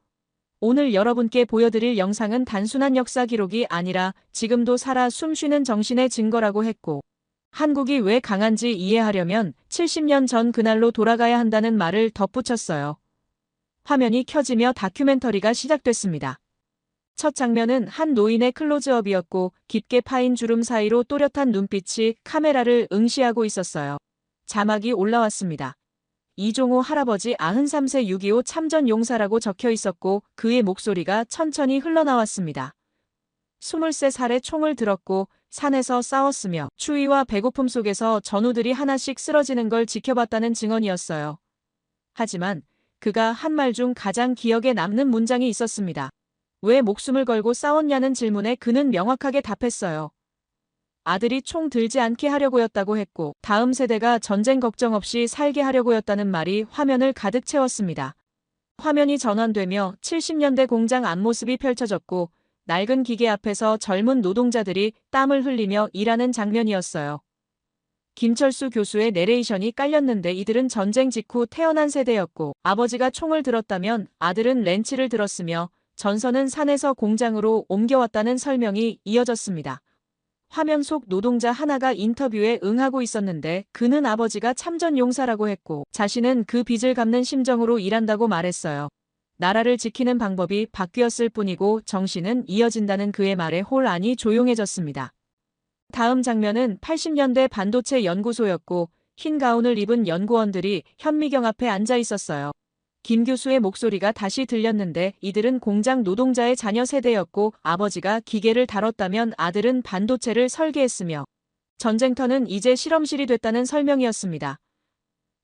오늘 여러분께 보여드릴 영상은 단순한 역사 기록이 아니라 지금도 살아 숨쉬는 정신의 증거라고 했고 한국이 왜 강한지 이해하려면 70년 전 그날로 돌아가야 한다는 말을 덧붙였어요. 화면이 켜지며 다큐멘터리가 시작됐습니다. 첫 장면은 한 노인의 클로즈업이었고 깊게 파인 주름 사이로 또렷한 눈빛이 카메라를 응시하고 있었어요. 자막이 올라왔습니다. 이종호 할아버지 93세 6.25 참전 용사라고 적혀 있었고 그의 목소리가 천천히 흘러나왔습니다. 23살에 총을 들었고 산에서 싸웠으며 추위와 배고픔 속에서 전우들이 하나씩 쓰러지는 걸 지켜봤다는 증언이었어요. 하지만 그가 한 말 중 가장 기억에 남는 문장이 있었습니다. 왜 목숨을 걸고 싸웠냐는 질문에 그는 명확하게 답했어요. 아들이 총 들지 않게 하려고였다고 했고 다음 세대가 전쟁 걱정 없이 살게 하려고였다는 말이 화면을 가득 채웠습니다. 화면이 전환되며 70년대 공장 앞모습이 펼쳐졌고 낡은 기계 앞에서 젊은 노동자들이 땀을 흘리며 일하는 장면이었어요. 김철수 교수의 내레이션이 깔렸는데 이들은 전쟁 직후 태어난 세대였고 아버지가 총을 들었다면 아들은 렌치를 들었으며 전선은 산에서 공장으로 옮겨왔다는 설명이 이어졌습니다. 화면 속 노동자 하나가 인터뷰에 응하고 있었는데 그는 아버지가 참전 용사라고 했고 자신은 그 빚을 갚는 심정으로 일한다고 말했어요. 나라를 지키는 방법이 바뀌었을 뿐이고 정신은 이어진다는 그의 말에 홀 안이 조용해졌습니다. 다음 장면은 80년대 반도체 연구소였고 흰 가운을 입은 연구원들이 현미경 앞에 앉아 있었어요. 김 교수의 목소리가 다시 들렸는데 이들은 공장 노동자의 자녀 세대였고 아버지가 기계를 다뤘다면 아들은 반도체를 설계했으며 전쟁터는 이제 실험실이 됐다는 설명이었습니다.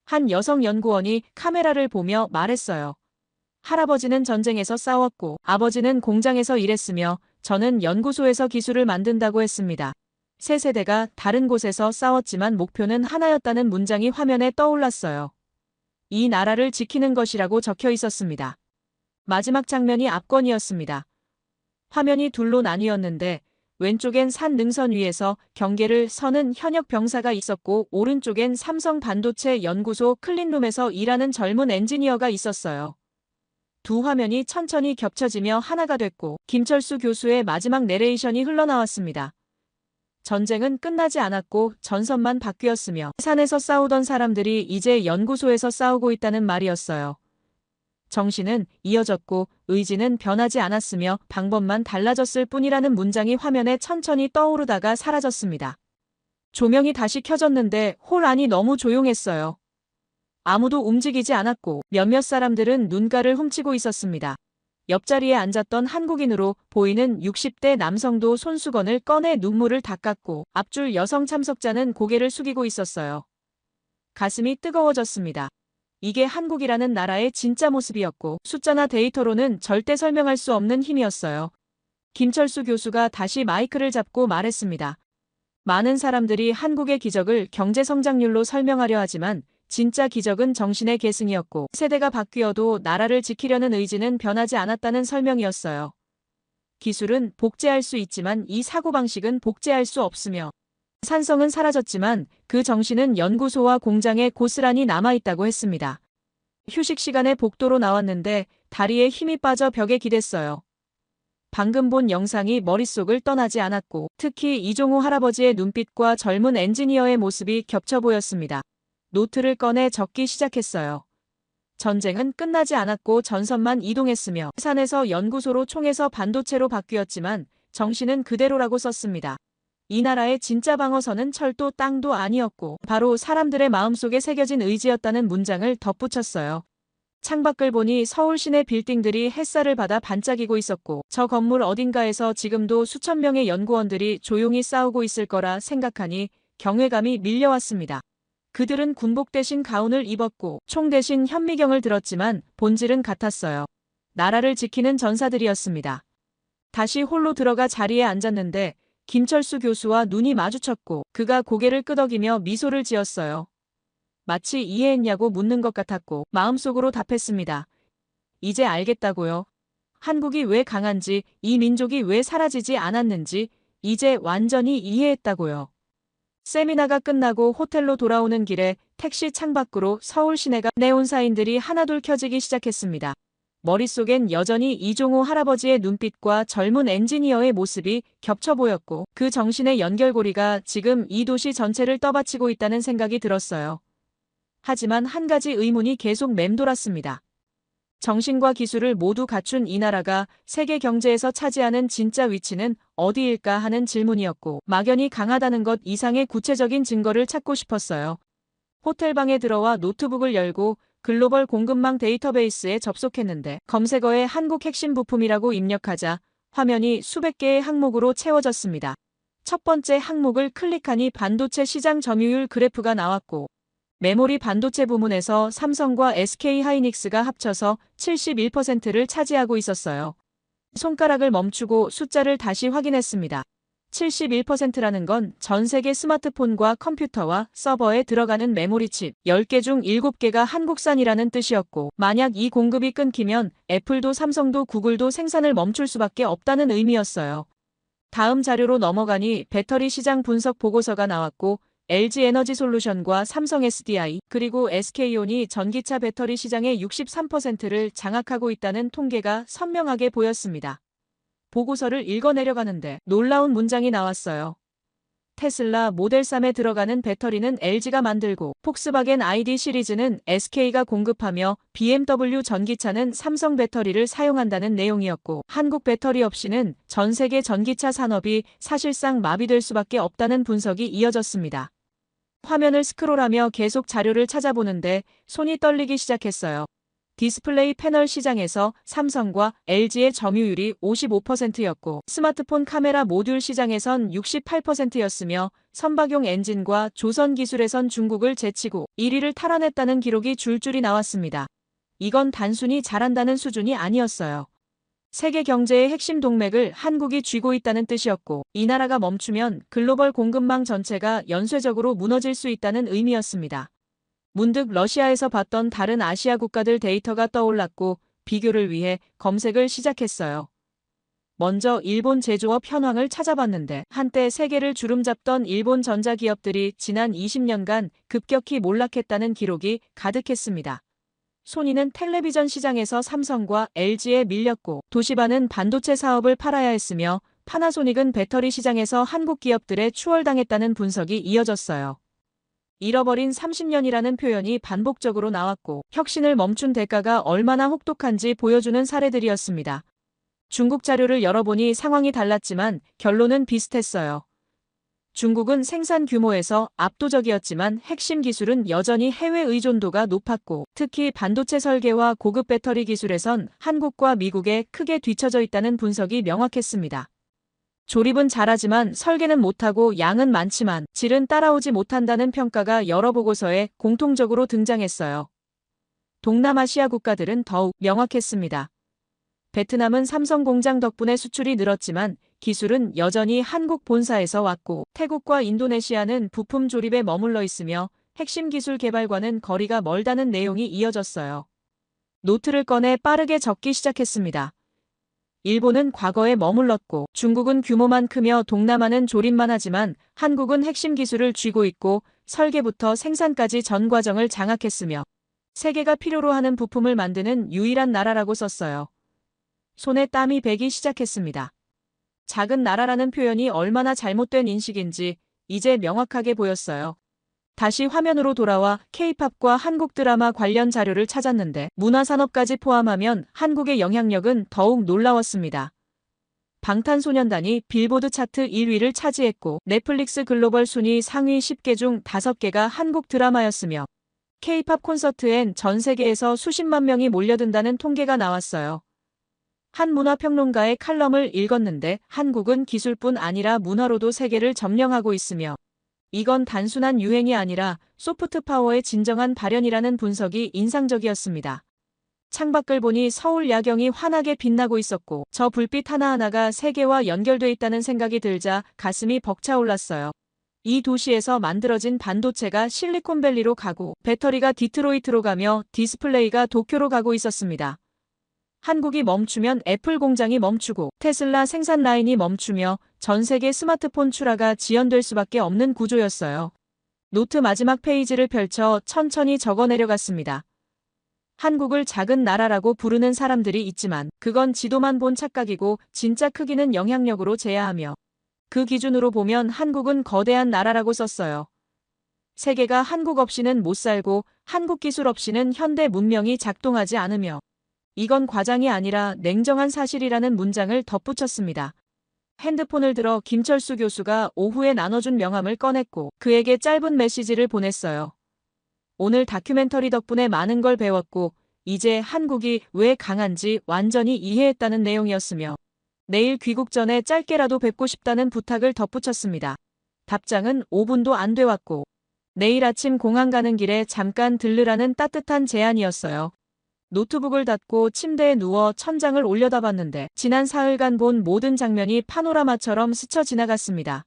한 여성 연구원이 카메라를 보며 말했어요. 할아버지는 전쟁에서 싸웠고 아버지는 공장에서 일했으며 저는 연구소에서 기술을 만든다고 했습니다. 세 세대가 다른 곳에서 싸웠지만 목표는 하나였다는 문장이 화면에 떠올랐어요. 이 나라를 지키는 것이라고 적혀 있었습니다. 마지막 장면이 압권이었습니다. 화면이 둘로 나뉘었는데 왼쪽엔 산 능선 위에서 경계를 서는 현역 병사가 있었고 오른쪽엔 삼성 반도체 연구소 클린룸에서 일하는 젊은 엔지니어가 있었어요. 두 화면이 천천히 겹쳐지며 하나가 됐고 김철수 교수의 마지막 내레이션이 흘러나왔습니다. 전쟁은 끝나지 않았고 전선만 바뀌었으며 산에서 싸우던 사람들이 이제 연구소에서 싸우고 있다는 말이었어요. 정신은 이어졌고 의지는 변하지 않았으며 방법만 달라졌을 뿐이라는 문장이 화면에 천천히 떠오르다가 사라졌습니다. 조명이 다시 켜졌는데 홀 안이 너무 조용했어요. 아무도 움직이지 않았고 몇몇 사람들은 눈가를 훔치고 있었습니다. 옆자리에 앉았던 한국인으로 보이는 60대 남성도 손수건을 꺼내 눈물을 닦았고 앞줄 여성 참석자는 고개를 숙이고 있었어요. 가슴이 뜨거워졌습니다. 이게 한국이라는 나라의 진짜 모습이었고 숫자나 데이터로는 절대 설명할 수 없는 힘이었어요. 김철수 교수가 다시 마이크를 잡고 말했습니다. 많은 사람들이 한국의 기적을 경제 성장률로 설명하려 하지만 진짜 기적은 정신의 계승이었고 세대가 바뀌어도 나라를 지키려는 의지는 변하지 않았다는 설명이었어요. 기술은 복제할 수 있지만 이 사고방식은 복제할 수 없으며 산성은 사라졌지만 그 정신은 연구소와 공장에 고스란히 남아있다고 했습니다. 휴식 시간에 복도로 나왔는데 다리에 힘이 빠져 벽에 기댔어요. 방금 본 영상이 머릿속을 떠나지 않았고 특히 이종호 할아버지의 눈빛과 젊은 엔지니어의 모습이 겹쳐 보였습니다. 노트를 꺼내 적기 시작했어요. 전쟁은 끝나지 않았고 전선만 이동했으며 산에서 연구소로 총에서 반도체로 바뀌었지만 정신은 그대로라고 썼습니다. 이 나라의 진짜 방어선은 철도 땅도 아니었고 바로 사람들의 마음속에 새겨진 의지였다는 문장을 덧붙였어요. 창밖을 보니 서울 시내 빌딩들이 햇살을 받아 반짝이고 있었고 저 건물 어딘가에서 지금도 수천 명의 연구원들이 조용히 싸우고 있을 거라 생각하니 경외감이 밀려왔습니다. 그들은 군복 대신 가운을 입었고 총 대신 현미경을 들었지만 본질은 같았어요. 나라를 지키는 전사들이었습니다. 다시 홀로 들어가 자리에 앉았는데 김철수 교수와 눈이 마주쳤고 그가 고개를 끄덕이며 미소를 지었어요. 마치 이해했냐고 묻는 것 같았고 마음속으로 답했습니다. 이제 알겠다고요. 한국이 왜 강한지, 이 민족이 왜 사라지지 않았는지 이제 완전히 이해했다고요. 세미나가 끝나고 호텔로 돌아오는 길에 택시 창밖으로 서울 시내가 네온사인들이 하나둘 켜지기 시작했습니다. 머릿속엔 여전히 이종호 할아버지의 눈빛과 젊은 엔지니어의 모습이 겹쳐 보였고 그 정신의 연결고리가 지금 이 도시 전체를 떠받치고 있다는 생각이 들었어요. 하지만 한 가지 의문이 계속 맴돌았습니다. 정신과 기술을 모두 갖춘 이 나라가 세계 경제에서 차지하는 진짜 위치는 어디일까 하는 질문이었고 막연히 강하다는 것 이상의 구체적인 증거를 찾고 싶었어요. 호텔방에 들어와 노트북을 열고 글로벌 공급망 데이터베이스에 접속했는데 검색어에 한국 핵심 부품이라고 입력하자 화면이 수백 개의 항목으로 채워졌습니다. 첫 번째 항목을 클릭하니 반도체 시장 점유율 그래프가 나왔고 메모리 반도체 부문에서 삼성과 SK하이닉스가 합쳐서 71%를 차지하고 있었어요. 손가락을 멈추고 숫자를 다시 확인했습니다. 71%라는 건 전 세계 스마트폰과 컴퓨터와 서버에 들어가는 메모리 칩 10개 중 7개가 한국산이라는 뜻이었고 만약 이 공급이 끊기면 애플도 삼성도 구글도 생산을 멈출 수밖에 없다는 의미였어요. 다음 자료로 넘어가니 배터리 시장 분석 보고서가 나왔고 LG에너지솔루션과 삼성 SDI 그리고 SK온이 전기차 배터리 시장의 63%를 장악하고 있다는 통계가 선명하게 보였습니다. 보고서를 읽어내려가는데 놀라운 문장이 나왔어요. 테슬라 모델 3에 들어가는 배터리는 LG가 만들고 폭스바겐 ID 시리즈는 SK가 공급하며 BMW 전기차는 삼성 배터리를 사용한다는 내용이었고 한국 배터리 없이는 전 세계 전기차 산업이 사실상 마비될 수밖에 없다는 분석이 이어졌습니다. 화면을 스크롤하며 계속 자료를 찾아보는데 손이 떨리기 시작했어요. 디스플레이 패널 시장에서 삼성과 LG의 점유율이 55%였고 스마트폰 카메라 모듈 시장에선 68%였으며 선박용 엔진과 조선 기술에선 중국을 제치고 1위를 탈환했다는 기록이 줄줄이 나왔습니다. 이건 단순히 잘한다는 수준이 아니었어요. 세계 경제의 핵심 동맥을 한국이 쥐고 있다는 뜻이었고 이 나라가 멈추면 글로벌 공급망 전체가 연쇄적으로 무너질 수 있다는 의미였습니다. 문득 러시아에서 봤던 다른 아시아 국가들 데이터가 떠올랐고 비교를 위해 검색을 시작했어요. 먼저 일본 제조업 현황을 찾아봤는데 한때 세계를 주름잡던 일본 전자기업들이 지난 20년간 급격히 몰락했다는 기록이 가득했습니다. 소니는 텔레비전 시장에서 삼성과 LG에 밀렸고 도시바는 반도체 사업을 팔아야 했으며 파나소닉은 배터리 시장에서 한국 기업들에 추월당했다는 분석이 이어졌어요. 잃어버린 30년이라는 표현이 반복적으로 나왔고 혁신을 멈춘 대가가 얼마나 혹독한지 보여주는 사례들이었습니다. 중국 자료를 열어보니 상황이 달랐지만 결론은 비슷했어요. 중국은 생산 규모에서 압도적이었지만 핵심 기술은 여전히 해외 의존도가 높았고 특히 반도체 설계와 고급 배터리 기술에선 한국과 미국에 크게 뒤처져 있다는 분석이 명확했습니다. 조립은 잘하지만 설계는 못하고 양은 많지만 질은 따라오지 못한다는 평가가 여러 보고서에 공통적으로 등장했어요. 동남아시아 국가들은 더욱 명확했습니다. 베트남은 삼성 공장 덕분에 수출이 늘었지만 기술은 여전히 한국 본사에서 왔고 태국과 인도네시아는 부품 조립에 머물러 있으며 핵심 기술 개발과는 거리가 멀다는 내용이 이어졌어요. 노트를 꺼내 빠르게 적기 시작했습니다. 일본은 과거에 머물렀고 중국은 규모만 크며 동남아는 조립만 하지만 한국은 핵심 기술을 쥐고 있고 설계부터 생산까지 전 과정을 장악했으며 세계가 필요로 하는 부품을 만드는 유일한 나라라고 썼어요. 손에 땀이 배기 시작했습니다. 작은 나라라는 표현이 얼마나 잘못된 인식인지 이제 명확하게 보였어요. 다시 화면으로 돌아와 K-팝과 한국 드라마 관련 자료를 찾았는데 문화산업까지 포함하면 한국의 영향력은 더욱 놀라웠습니다. 방탄소년단이 빌보드 차트 1위를 차지했고 넷플릭스 글로벌 순위 상위 10개 중 5개가 한국 드라마였으며 K-팝 콘서트엔 전 세계에서 수십만 명이 몰려든다는 통계가 나왔어요. 한 문화평론가의 칼럼을 읽었는데 한국은 기술뿐 아니라 문화로도 세계를 점령하고 있으며 이건 단순한 유행이 아니라 소프트 파워의 진정한 발현이라는 분석이 인상적이었습니다. 창밖을 보니 서울 야경이 환하게 빛나고 있었고 저 불빛 하나하나가 세계와 연결돼 있다는 생각이 들자 가슴이 벅차올랐어요. 이 도시에서 만들어진 반도체가 실리콘밸리로 가고 배터리가 디트로이트로 가며 디스플레이가 도쿄로 가고 있었습니다. 한국이 멈추면 애플 공장이 멈추고 테슬라 생산 라인이 멈추며 전 세계 스마트폰 출하가 지연될 수밖에 없는 구조였어요. 노트 마지막 페이지를 펼쳐 천천히 적어 내려갔습니다. 한국을 작은 나라라고 부르는 사람들이 있지만 그건 지도만 본 착각이고 진짜 크기는 영향력으로 재야하며 그 기준으로 보면 한국은 거대한 나라라고 썼어요. 세계가 한국 없이는 못 살고 한국 기술 없이는 현대 문명이 작동하지 않으며 이건 과장이 아니라 냉정한 사실이라는 문장을 덧붙였습니다. 핸드폰을 들어 김철수 교수가 오후에 나눠준 명함을 꺼냈고 그에게 짧은 메시지를 보냈어요. 오늘 다큐멘터리 덕분에 많은 걸 배웠고 이제 한국이 왜 강한지 완전히 이해했다는 내용이었으며 내일 귀국 전에 짧게라도 뵙고 싶다는 부탁을 덧붙였습니다. 답장은 5분도 안 돼 왔고 내일 아침 공항 가는 길에 잠깐 들르라는 따뜻한 제안이었어요. 노트북을 닫고 침대에 누워 천장을 올려다봤는데 지난 사흘간 본 모든 장면이 파노라마처럼 스쳐 지나갔습니다.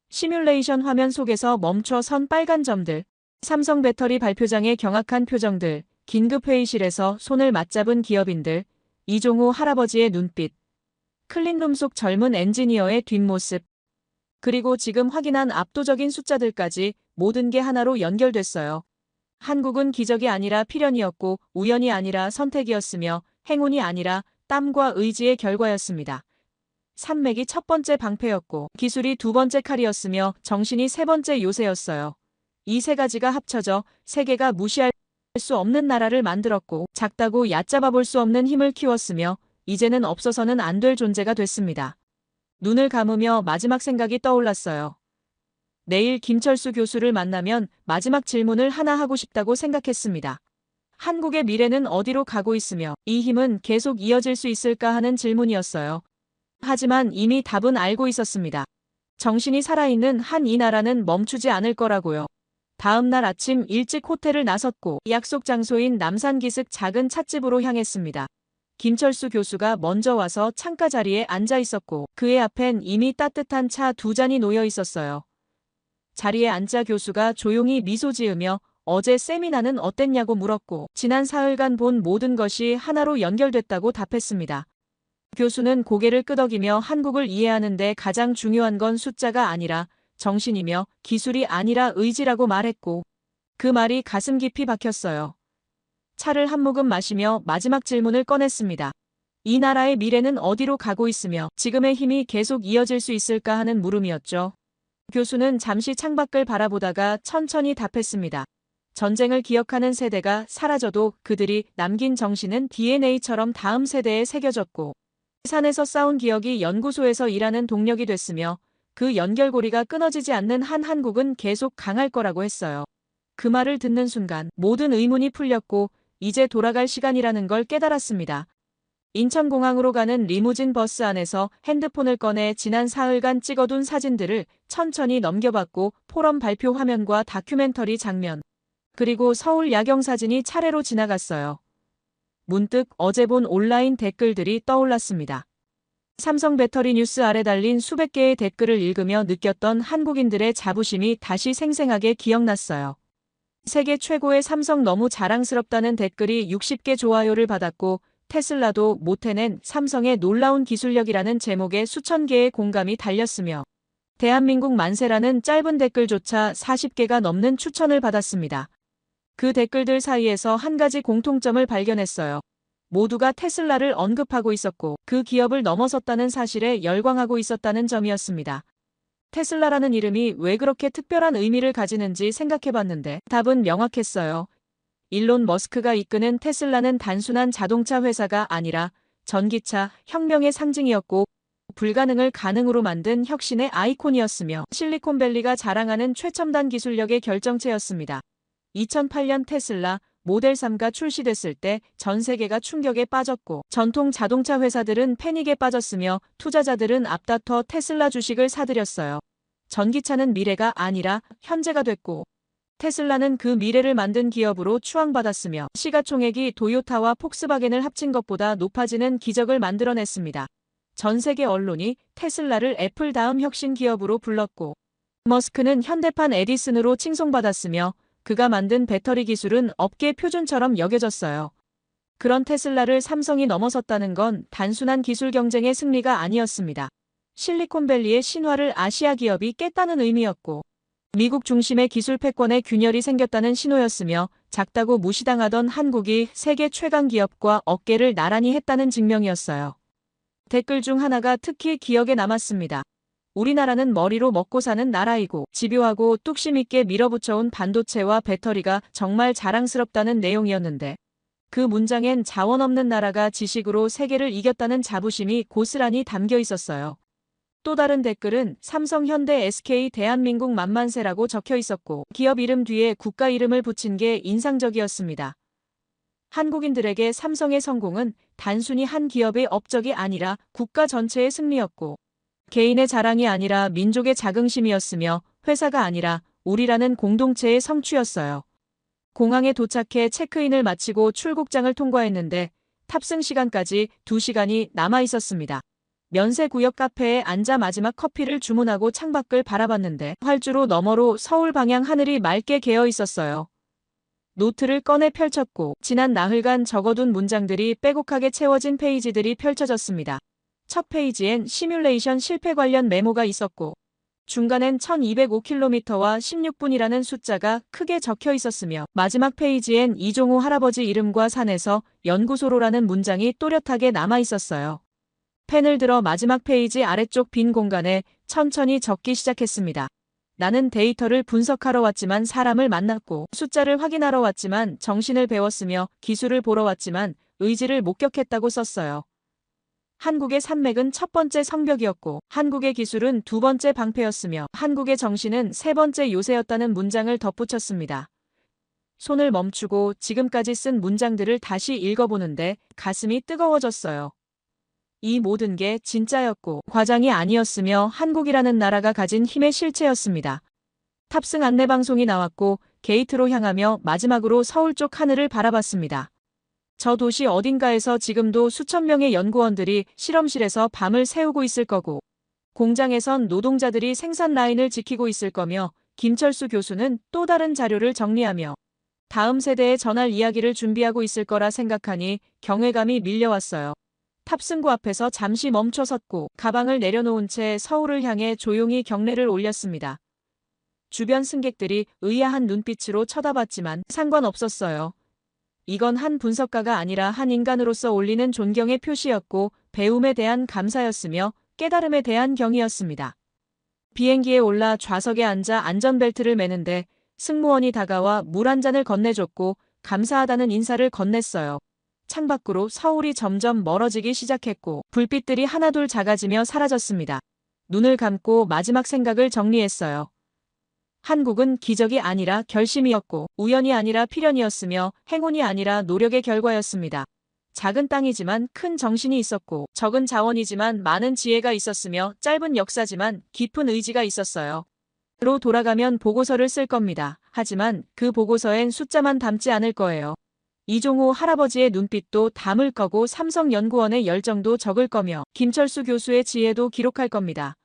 시뮬레이션 화면 속에서 멈춰 선 빨간 점들, 삼성 배터리 발표장의 경악한 표정들, 긴급 회의실에서 손을 맞잡은 기업인들, 이종우 할아버지의 눈빛, 클린룸 속 젊은 엔지니어의 뒷모습, 그리고 지금 확인한 압도적인 숫자들까지 모든 게 하나로 연결됐어요. 한국은 기적이 아니라 필연이었고 우연이 아니라 선택이었으며 행운이 아니라 땀과 의지의 결과였습니다. 산맥이 첫 번째 방패였고 기술이 두 번째 칼이었으며 정신이 세 번째 요새였어요. 이 세 가지가 합쳐져 세계가 무시할 수 없는 나라를 만들었고 작다고 얕잡아 볼 수 없는 힘을 키웠으며 이제는 없어서는 안 될 존재가 됐습니다. 눈을 감으며 마지막 생각이 떠올랐어요. 내일 김철수 교수를 만나면 마지막 질문을 하나 하고 싶다고 생각했습니다. 한국의 미래는 어디로 가고 있으며 이 힘은 계속 이어질 수 있을까 하는 질문이었어요. 하지만 이미 답은 알고 있었습니다. 정신이 살아있는 한 이 나라는 멈추지 않을 거라고요. 다음 날 아침 일찍 호텔을 나섰고 약속 장소인 남산기슭 작은 찻집으로 향했습니다. 김철수 교수가 먼저 와서 창가 자리에 앉아 있었고 그의 앞엔 이미 따뜻한 차 2잔이 놓여 있었어요. 자리에 앉자 교수가 조용히 미소 지으며 어제 세미나는 어땠냐고 물었고 지난 사흘간 본 모든 것이 하나로 연결됐다고 답했습니다. 교수는 고개를 끄덕이며 한국을 이해하는 데 가장 중요한 건 숫자가 아니라 정신이며 기술이 아니라 의지라고 말했고 그 말이 가슴 깊이 박혔어요. 차를 한 모금 마시며 마지막 질문을 꺼냈습니다. 이 나라의 미래는 어디로 가고 있으며 지금의 힘이 계속 이어질 수 있을까 하는 물음이었죠. 교수는 잠시 창밖을 바라보다가 천천히 답했습니다. 전쟁을 기억하는 세대가 사라져도 그들이 남긴 정신은 DNA처럼 다음 세대에 새겨졌고 산에서 쌓은 기억이 연구소에서 일하는 동력이 됐으며 그 연결고리가 끊어지지 않는 한 한국은 계속 강할 거라고 했어요. 그 말을 듣는 순간 모든 의문이 풀렸고 이제 돌아갈 시간이라는 걸 깨달았습니다. 인천공항으로 가는 리무진 버스 안에서 핸드폰을 꺼내 지난 사흘간 찍어둔 사진들을 천천히 넘겨봤고 포럼 발표 화면과 다큐멘터리 장면 그리고 서울 야경 사진이 차례로 지나갔어요. 문득 어제 본 온라인 댓글들이 떠올랐습니다. 삼성 배터리 뉴스 아래 달린 수백 개의 댓글을 읽으며 느꼈던 한국인들의 자부심이 다시 생생하게 기억났어요. 세계 최고의 삼성 너무 자랑스럽다는 댓글이 60개 좋아요를 받았고 테슬라도 못 해낸 삼성의 놀라운 기술력이라는 제목에 수천 개의 공감이 달렸으며 대한민국 만세라는 짧은 댓글조차 40개가 넘는 추천을 받았습니다. 그 댓글들 사이에서 한 가지 공통점을 발견했어요. 모두가 테슬라를 언급하고 있었고 그 기업을 넘어섰다는 사실에 열광하고 있었다는 점이었습니다. 테슬라라는 이름이 왜 그렇게 특별한 의미를 가지는지 생각해봤는데 답은 명확했어요. 일론 머스크가 이끄는 테슬라는 단순한 자동차 회사가 아니라 전기차 혁명의 상징이었고 불가능을 가능으로 만든 혁신의 아이콘이었으며 실리콘밸리가 자랑하는 최첨단 기술력의 결정체였습니다. 2008년 테슬라 모델 3가 출시됐을 때 전 세계가 충격에 빠졌고 전통 자동차 회사들은 패닉에 빠졌으며 투자자들은 앞다퉈 테슬라 주식을 사들였어요. 전기차는 미래가 아니라 현재가 됐고 테슬라는 그 미래를 만든 기업으로 추앙받았으며 시가총액이 도요타와 폭스바겐을 합친 것보다 높아지는 기적을 만들어냈습니다. 전 세계 언론이 테슬라를 애플 다음 혁신 기업으로 불렀고 머스크는 현대판 에디슨으로 칭송받았으며 그가 만든 배터리 기술은 업계 표준처럼 여겨졌어요. 그런 테슬라를 삼성이 넘어섰다는 건 단순한 기술 경쟁의 승리가 아니었습니다. 실리콘밸리의 신화를 아시아 기업이 깼다는 의미였고 미국 중심의 기술 패권에 균열이 생겼다는 신호였으며 작다고 무시당하던 한국이 세계 최강 기업과 어깨를 나란히 했다는 증명이었어요. 댓글 중 하나가 특히 기억에 남았습니다. 우리나라는 머리로 먹고 사는 나라이고 집요하고 뚝심 있게 밀어붙여온 반도체와 배터리가 정말 자랑스럽다는 내용이었는데 그 문장엔 자원 없는 나라가 지식으로 세계를 이겼다는 자부심이 고스란히 담겨 있었어요. 또 다른 댓글은 삼성, 현대, SK, 대한민국 만만세라고 적혀 있었고 기업 이름 뒤에 국가 이름을 붙인 게 인상적이었습니다. 한국인들에게 삼성의 성공은 단순히 한 기업의 업적이 아니라 국가 전체의 승리였고 개인의 자랑이 아니라 민족의 자긍심이었으며 회사가 아니라 우리라는 공동체의 성취였어요. 공항에 도착해 체크인을 마치고 출국장을 통과했는데 탑승 시간까지 2시간이 남아 있었습니다. 면세구역 카페에 앉아 마지막 커피를 주문하고 창밖을 바라봤는데 활주로 너머로 서울 방향 하늘이 맑게 개어 있었어요. 노트를 꺼내 펼쳤고 지난 나흘간 적어둔 문장들이 빼곡하게 채워진 페이지들이 펼쳐졌습니다. 첫 페이지엔 시뮬레이션 실패 관련 메모가 있었고 중간엔 1205km와 16분이라는 숫자가 크게 적혀 있었으며 마지막 페이지엔 이종호 할아버지 이름과 산에서 연구소로라는 문장이 또렷하게 남아 있었어요. 펜을 들어 마지막 페이지 아래쪽 빈 공간에 천천히 적기 시작했습니다. 나는 데이터를 분석하러 왔지만 사람을 만났고 숫자를 확인하러 왔지만 정신을 배웠으며 기술을 보러 왔지만 의지를 목격했다고 썼어요. 한국의 산맥은 첫 번째 성벽이었고 한국의 기술은 두 번째 방패였으며 한국의 정신은 세 번째 요새였다는 문장을 덧붙였습니다. 손을 멈추고 지금까지 쓴 문장들을 다시 읽어보는데 가슴이 뜨거워졌어요. 이 모든 게 진짜였고 과장이 아니었으며 한국이라는 나라가 가진 힘의 실체였습니다. 탑승 안내방송이 나왔고 게이트로 향하며 마지막으로 서울 쪽 하늘을 바라봤습니다. 저 도시 어딘가에서 지금도 수천 명의 연구원들이 실험실에서 밤을 새우고 있을 거고 공장에선 노동자들이 생산 라인을 지키고 있을 거며 김철수 교수는 또 다른 자료를 정리하며 다음 세대에 전할 이야기를 준비하고 있을 거라 생각하니 경외감이 밀려왔어요. 탑승구 앞에서 잠시 멈춰 섰고 가방을 내려놓은 채 서울을 향해 조용히 경례를 올렸습니다. 주변 승객들이 의아한 눈빛으로 쳐다봤지만 상관없었어요. 이건 한 분석가가 아니라 한 인간으로서 올리는 존경의 표시였고 배움에 대한 감사였으며 깨달음에 대한 경의였습니다. 비행기에 올라 좌석에 앉아 안전벨트를 매는데 승무원이 다가와 물 한 잔을 건네줬고 감사하다는 인사를 건넸어요. 창밖으로 서울이 점점 멀어지기 시작했고 불빛들이 하나둘 작아지며 사라졌습니다. 눈을 감고 마지막 생각을 정리했어요. 한국은 기적이 아니라 결심이었고 우연이 아니라 필연이었으며 행운이 아니라 노력의 결과였습니다. 작은 땅이지만 큰 정신이 있었고 적은 자원이지만 많은 지혜가 있었으며 짧은 역사지만 깊은 의지가 있었어요. 로 돌아가면 보고서를 쓸 겁니다. 하지만 그 보고서엔 숫자만 담지 않을 거예요. 이종호 할아버지의 눈빛도 담을 거고 삼성연구원의 열정도 적을 거며 김철수 교수의 지혜도 기록할 겁니다.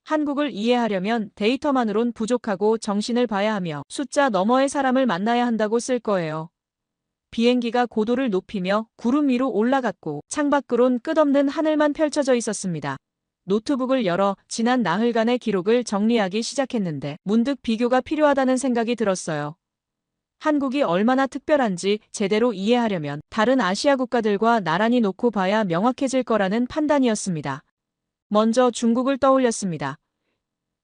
한국을 이해하려면 데이터만으론 부족하고 정신을 봐야 하며 숫자 너머의 사람을 만나야 한다고 쓸 거예요. 비행기가 고도를 높이며 구름 위로 올라갔고 창밖으론 끝없는 하늘만 펼쳐져 있었습니다. 노트북을 열어 지난 나흘간의 기록을 정리하기 시작했는데 문득 비교가 필요하다는 생각이 들었어요. 한국이 얼마나 특별한지 제대로 이해하려면 다른 아시아 국가들과 나란히 놓고 봐야 명확해질 거라는 판단이었습니다. 먼저 중국을 떠올렸습니다.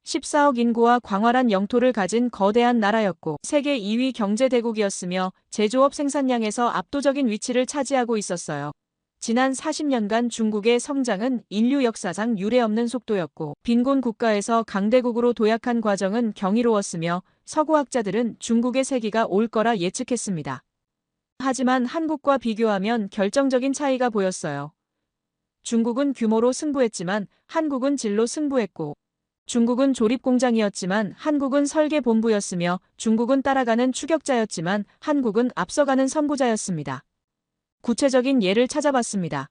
14억 인구와 광활한 영토를 가진 거대한 나라였고 세계 2위 경제대국이었으며 제조업 생산량에서 압도적인 위치를 차지하고 있었어요. 지난 40년간 중국의 성장은 인류 역사상 유례없는 속도였고 빈곤 국가에서 강대국으로 도약한 과정은 경이로웠으며 서구학자들은 중국의 세기가 올 거라 예측했습니다. 하지만 한국과 비교하면 결정적인 차이가 보였어요. 중국은 규모로 승부했지만 한국은 질로 승부했고 중국은 조립공장이었지만 한국은 설계본부였으며 중국은 따라가는 추격자였지만 한국은 앞서가는 선구자였습니다. 구체적인 예를 찾아봤습니다.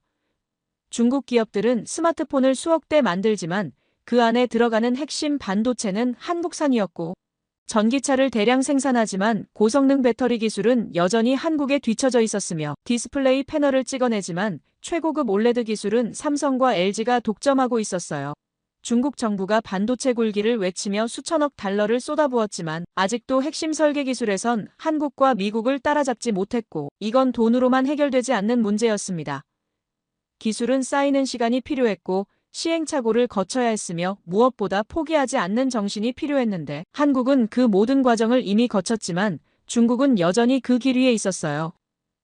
중국 기업들은 스마트폰을 수억 대 만들지만 그 안에 들어가는 핵심 반도체는 한국산이었고 전기차를 대량 생산하지만 고성능 배터리 기술은 여전히 한국에 뒤처져 있었으며 디스플레이 패널을 찍어내지만 최고급 올레드 기술은 삼성과 LG가 독점하고 있었어요. 중국 정부가 반도체 굴기를 외치며 수천억 달러를 쏟아부었지만 아직도 핵심 설계 기술에선 한국과 미국을 따라잡지 못했고 이건 돈으로만 해결되지 않는 문제였습니다. 기술은 쌓이는 시간이 필요했고 시행착오를 거쳐야 했으며 무엇보다 포기하지 않는 정신이 필요했는데 한국은 그 모든 과정을 이미 거쳤지만 중국은 여전히 그 길 위에 있었어요.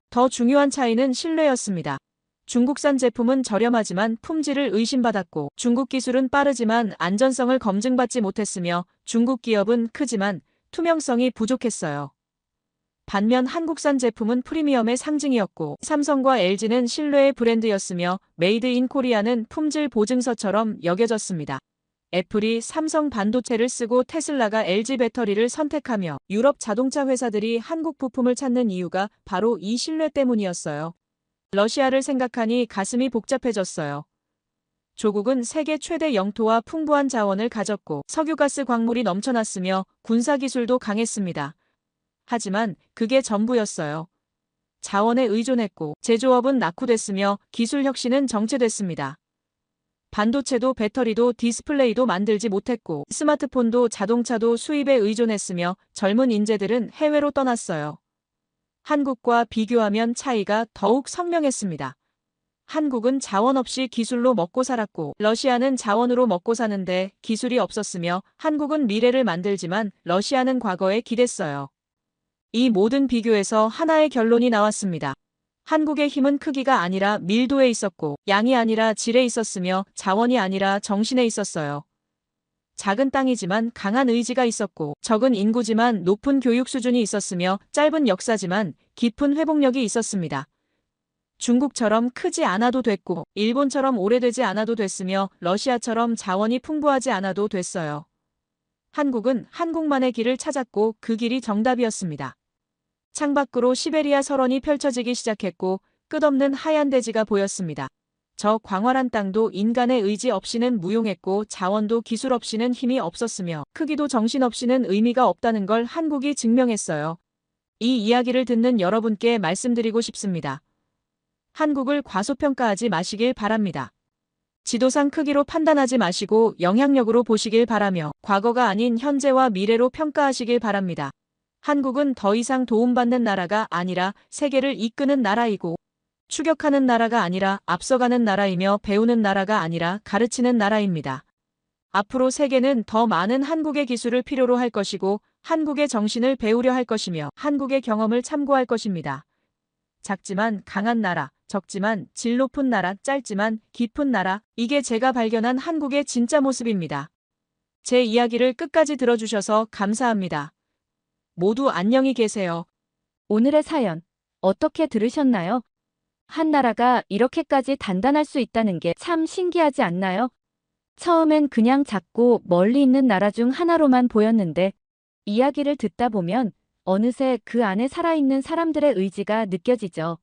더 중요한 차이는 신뢰였습니다. 중국산 제품은 저렴하지만 품질을 의심받았고 중국 기술은 빠르지만 안전성을 검증받지 못했으며 중국 기업은 크지만 투명성이 부족했어요. 반면 한국산 제품은 프리미엄의 상징이었고 삼성과 LG는 신뢰의 브랜드였으며 메이드 인 코리아는 품질 보증서처럼 여겨졌습니다. 애플이 삼성 반도체를 쓰고 테슬라가 LG 배터리를 선택하며 유럽 자동차 회사들이 한국 부품을 찾는 이유가 바로 이 신뢰 때문이었어요. 러시아를 생각하니 가슴이 복잡해졌어요. 조국은 세계 최대 영토와 풍부한 자원을 가졌고 석유가스 광물이 넘쳐났으며 군사기술도 강했습니다. 하지만 그게 전부였어요. 자원에 의존했고 제조업은 낙후됐으며 기술 혁신은 정체됐습니다. 반도체도 배터리도 디스플레이도 만들지 못했고 스마트폰도 자동차도 수입에 의존했으며 젊은 인재들은 해외로 떠났어요. 한국과 비교하면 차이가 더욱 선명했습니다. 한국은 자원 없이 기술로 먹고 살았고 러시아는 자원으로 먹고 사는데 기술이 없었으며 한국은 미래를 만들지만 러시아는 과거에 기댔어요. 이 모든 비교에서 하나의 결론이 나왔습니다. 한국의 힘은 크기가 아니라 밀도에 있었고 양이 아니라 질에 있었으며 자원이 아니라 정신에 있었어요. 작은 땅이지만 강한 의지가 있었고 적은 인구지만 높은 교육 수준이 있었으며 짧은 역사지만 깊은 회복력이 있었습니다. 중국처럼 크지 않아도 됐고 일본처럼 오래되지 않아도 됐으며 러시아처럼 자원이 풍부하지 않아도 됐어요. 한국은 한국만의 길을 찾았고 그 길이 정답이었습니다. 창밖으로 시베리아 설원이 펼쳐지기 시작했고 끝없는 하얀 대지가 보였습니다. 저 광활한 땅도 인간의 의지 없이는 무용했고 자원도 기술 없이는 힘이 없었으며 크기도 정신 없이는 의미가 없다는 걸 한국이 증명했어요. 이 이야기를 듣는 여러분께 말씀드리고 싶습니다. 한국을 과소평가하지 마시길 바랍니다. 지도상 크기로 판단하지 마시고 영향력으로 보시길 바라며 과거가 아닌 현재와 미래로 평가하시길 바랍니다. 한국은 더 이상 도움받는 나라가 아니라 세계를 이끄는 나라이고 추격하는 나라가 아니라 앞서가는 나라이며 배우는 나라가 아니라 가르치는 나라입니다. 앞으로 세계는 더 많은 한국의 기술을 필요로 할 것이고 한국의 정신을 배우려 할 것이며 한국의 경험을 참고할 것입니다. 작지만 강한 나라, 적지만 질 높은 나라, 짧지만 깊은 나라, 이게 제가 발견한 한국의 진짜 모습입니다. 제 이야기를 끝까지 들어주셔서 감사합니다. 모두 안녕히 계세요. 오늘의 사연 어떻게 들으셨나요? 한 나라가 이렇게까지 단단할 수 있다는 게 참 신기하지 않나요? 처음엔 그냥 작고 멀리 있는 나라 중 하나로만 보였는데 이야기를 듣다 보면 어느새 그 안에 살아있는 사람들의 의지가 느껴지죠.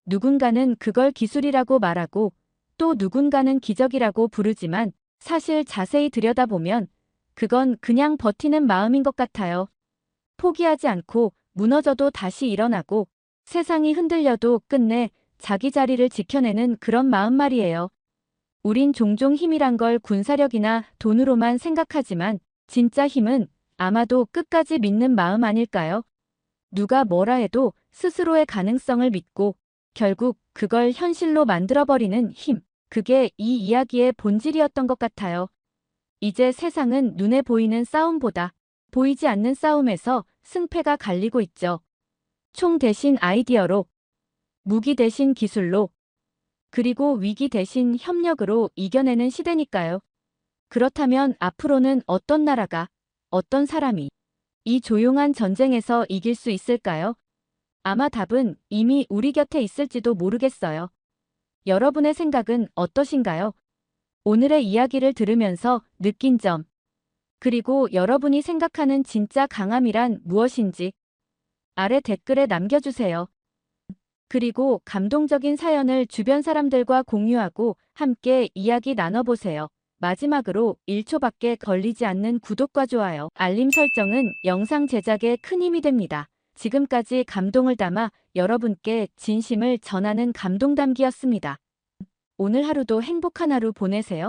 누군가는 그걸 기술이라고 말하고 또 누군가는 기적이라고 부르지만 사실 자세히 들여다보면 그건 그냥 버티는 마음인 것 같아요. 포기하지 않고 무너져도 다시 일어나고 세상이 흔들려도 끝내 자기 자리를 지켜내는 그런 마음 말이에요. 우린 종종 힘이란 걸 군사력이나 돈으로만 생각하지만 진짜 힘은 아마도 끝까지 믿는 마음 아닐까요? 누가 뭐라 해도 스스로의 가능성을 믿고 결국 그걸 현실로 만들어버리는 힘. 그게 이 이야기의 본질이었던 것 같아요. 이제 세상은 눈에 보이는 싸움보다 보이지 않는 싸움에서 승패가 갈리고 있죠. 총 대신 아이디어로, 무기 대신 기술로, 그리고 위기 대신 협력으로 이겨내는 시대니까요. 그렇다면 앞으로는 어떤 나라가, 어떤 사람이 이 조용한 전쟁에서 이길 수 있을까요? 아마 답은 이미 우리 곁에 있을지도 모르겠어요. 여러분의 생각은 어떠신가요? 오늘의 이야기를 들으면서 느낀 점, 그리고 여러분이 생각하는 진짜 강함이란 무엇인지 아래 댓글에 남겨주세요. 그리고 감동적인 사연을 주변 사람들과 공유하고 함께 이야기 나눠보세요. 마지막으로 1초밖에 걸리지 않는 구독과 좋아요, 알림 설정은 영상 제작에 큰 힘이 됩니다. 지금까지 감동을 담아 여러분께 진심을 전하는 감동담기였습니다. 오늘 하루도 행복한 하루 보내세요.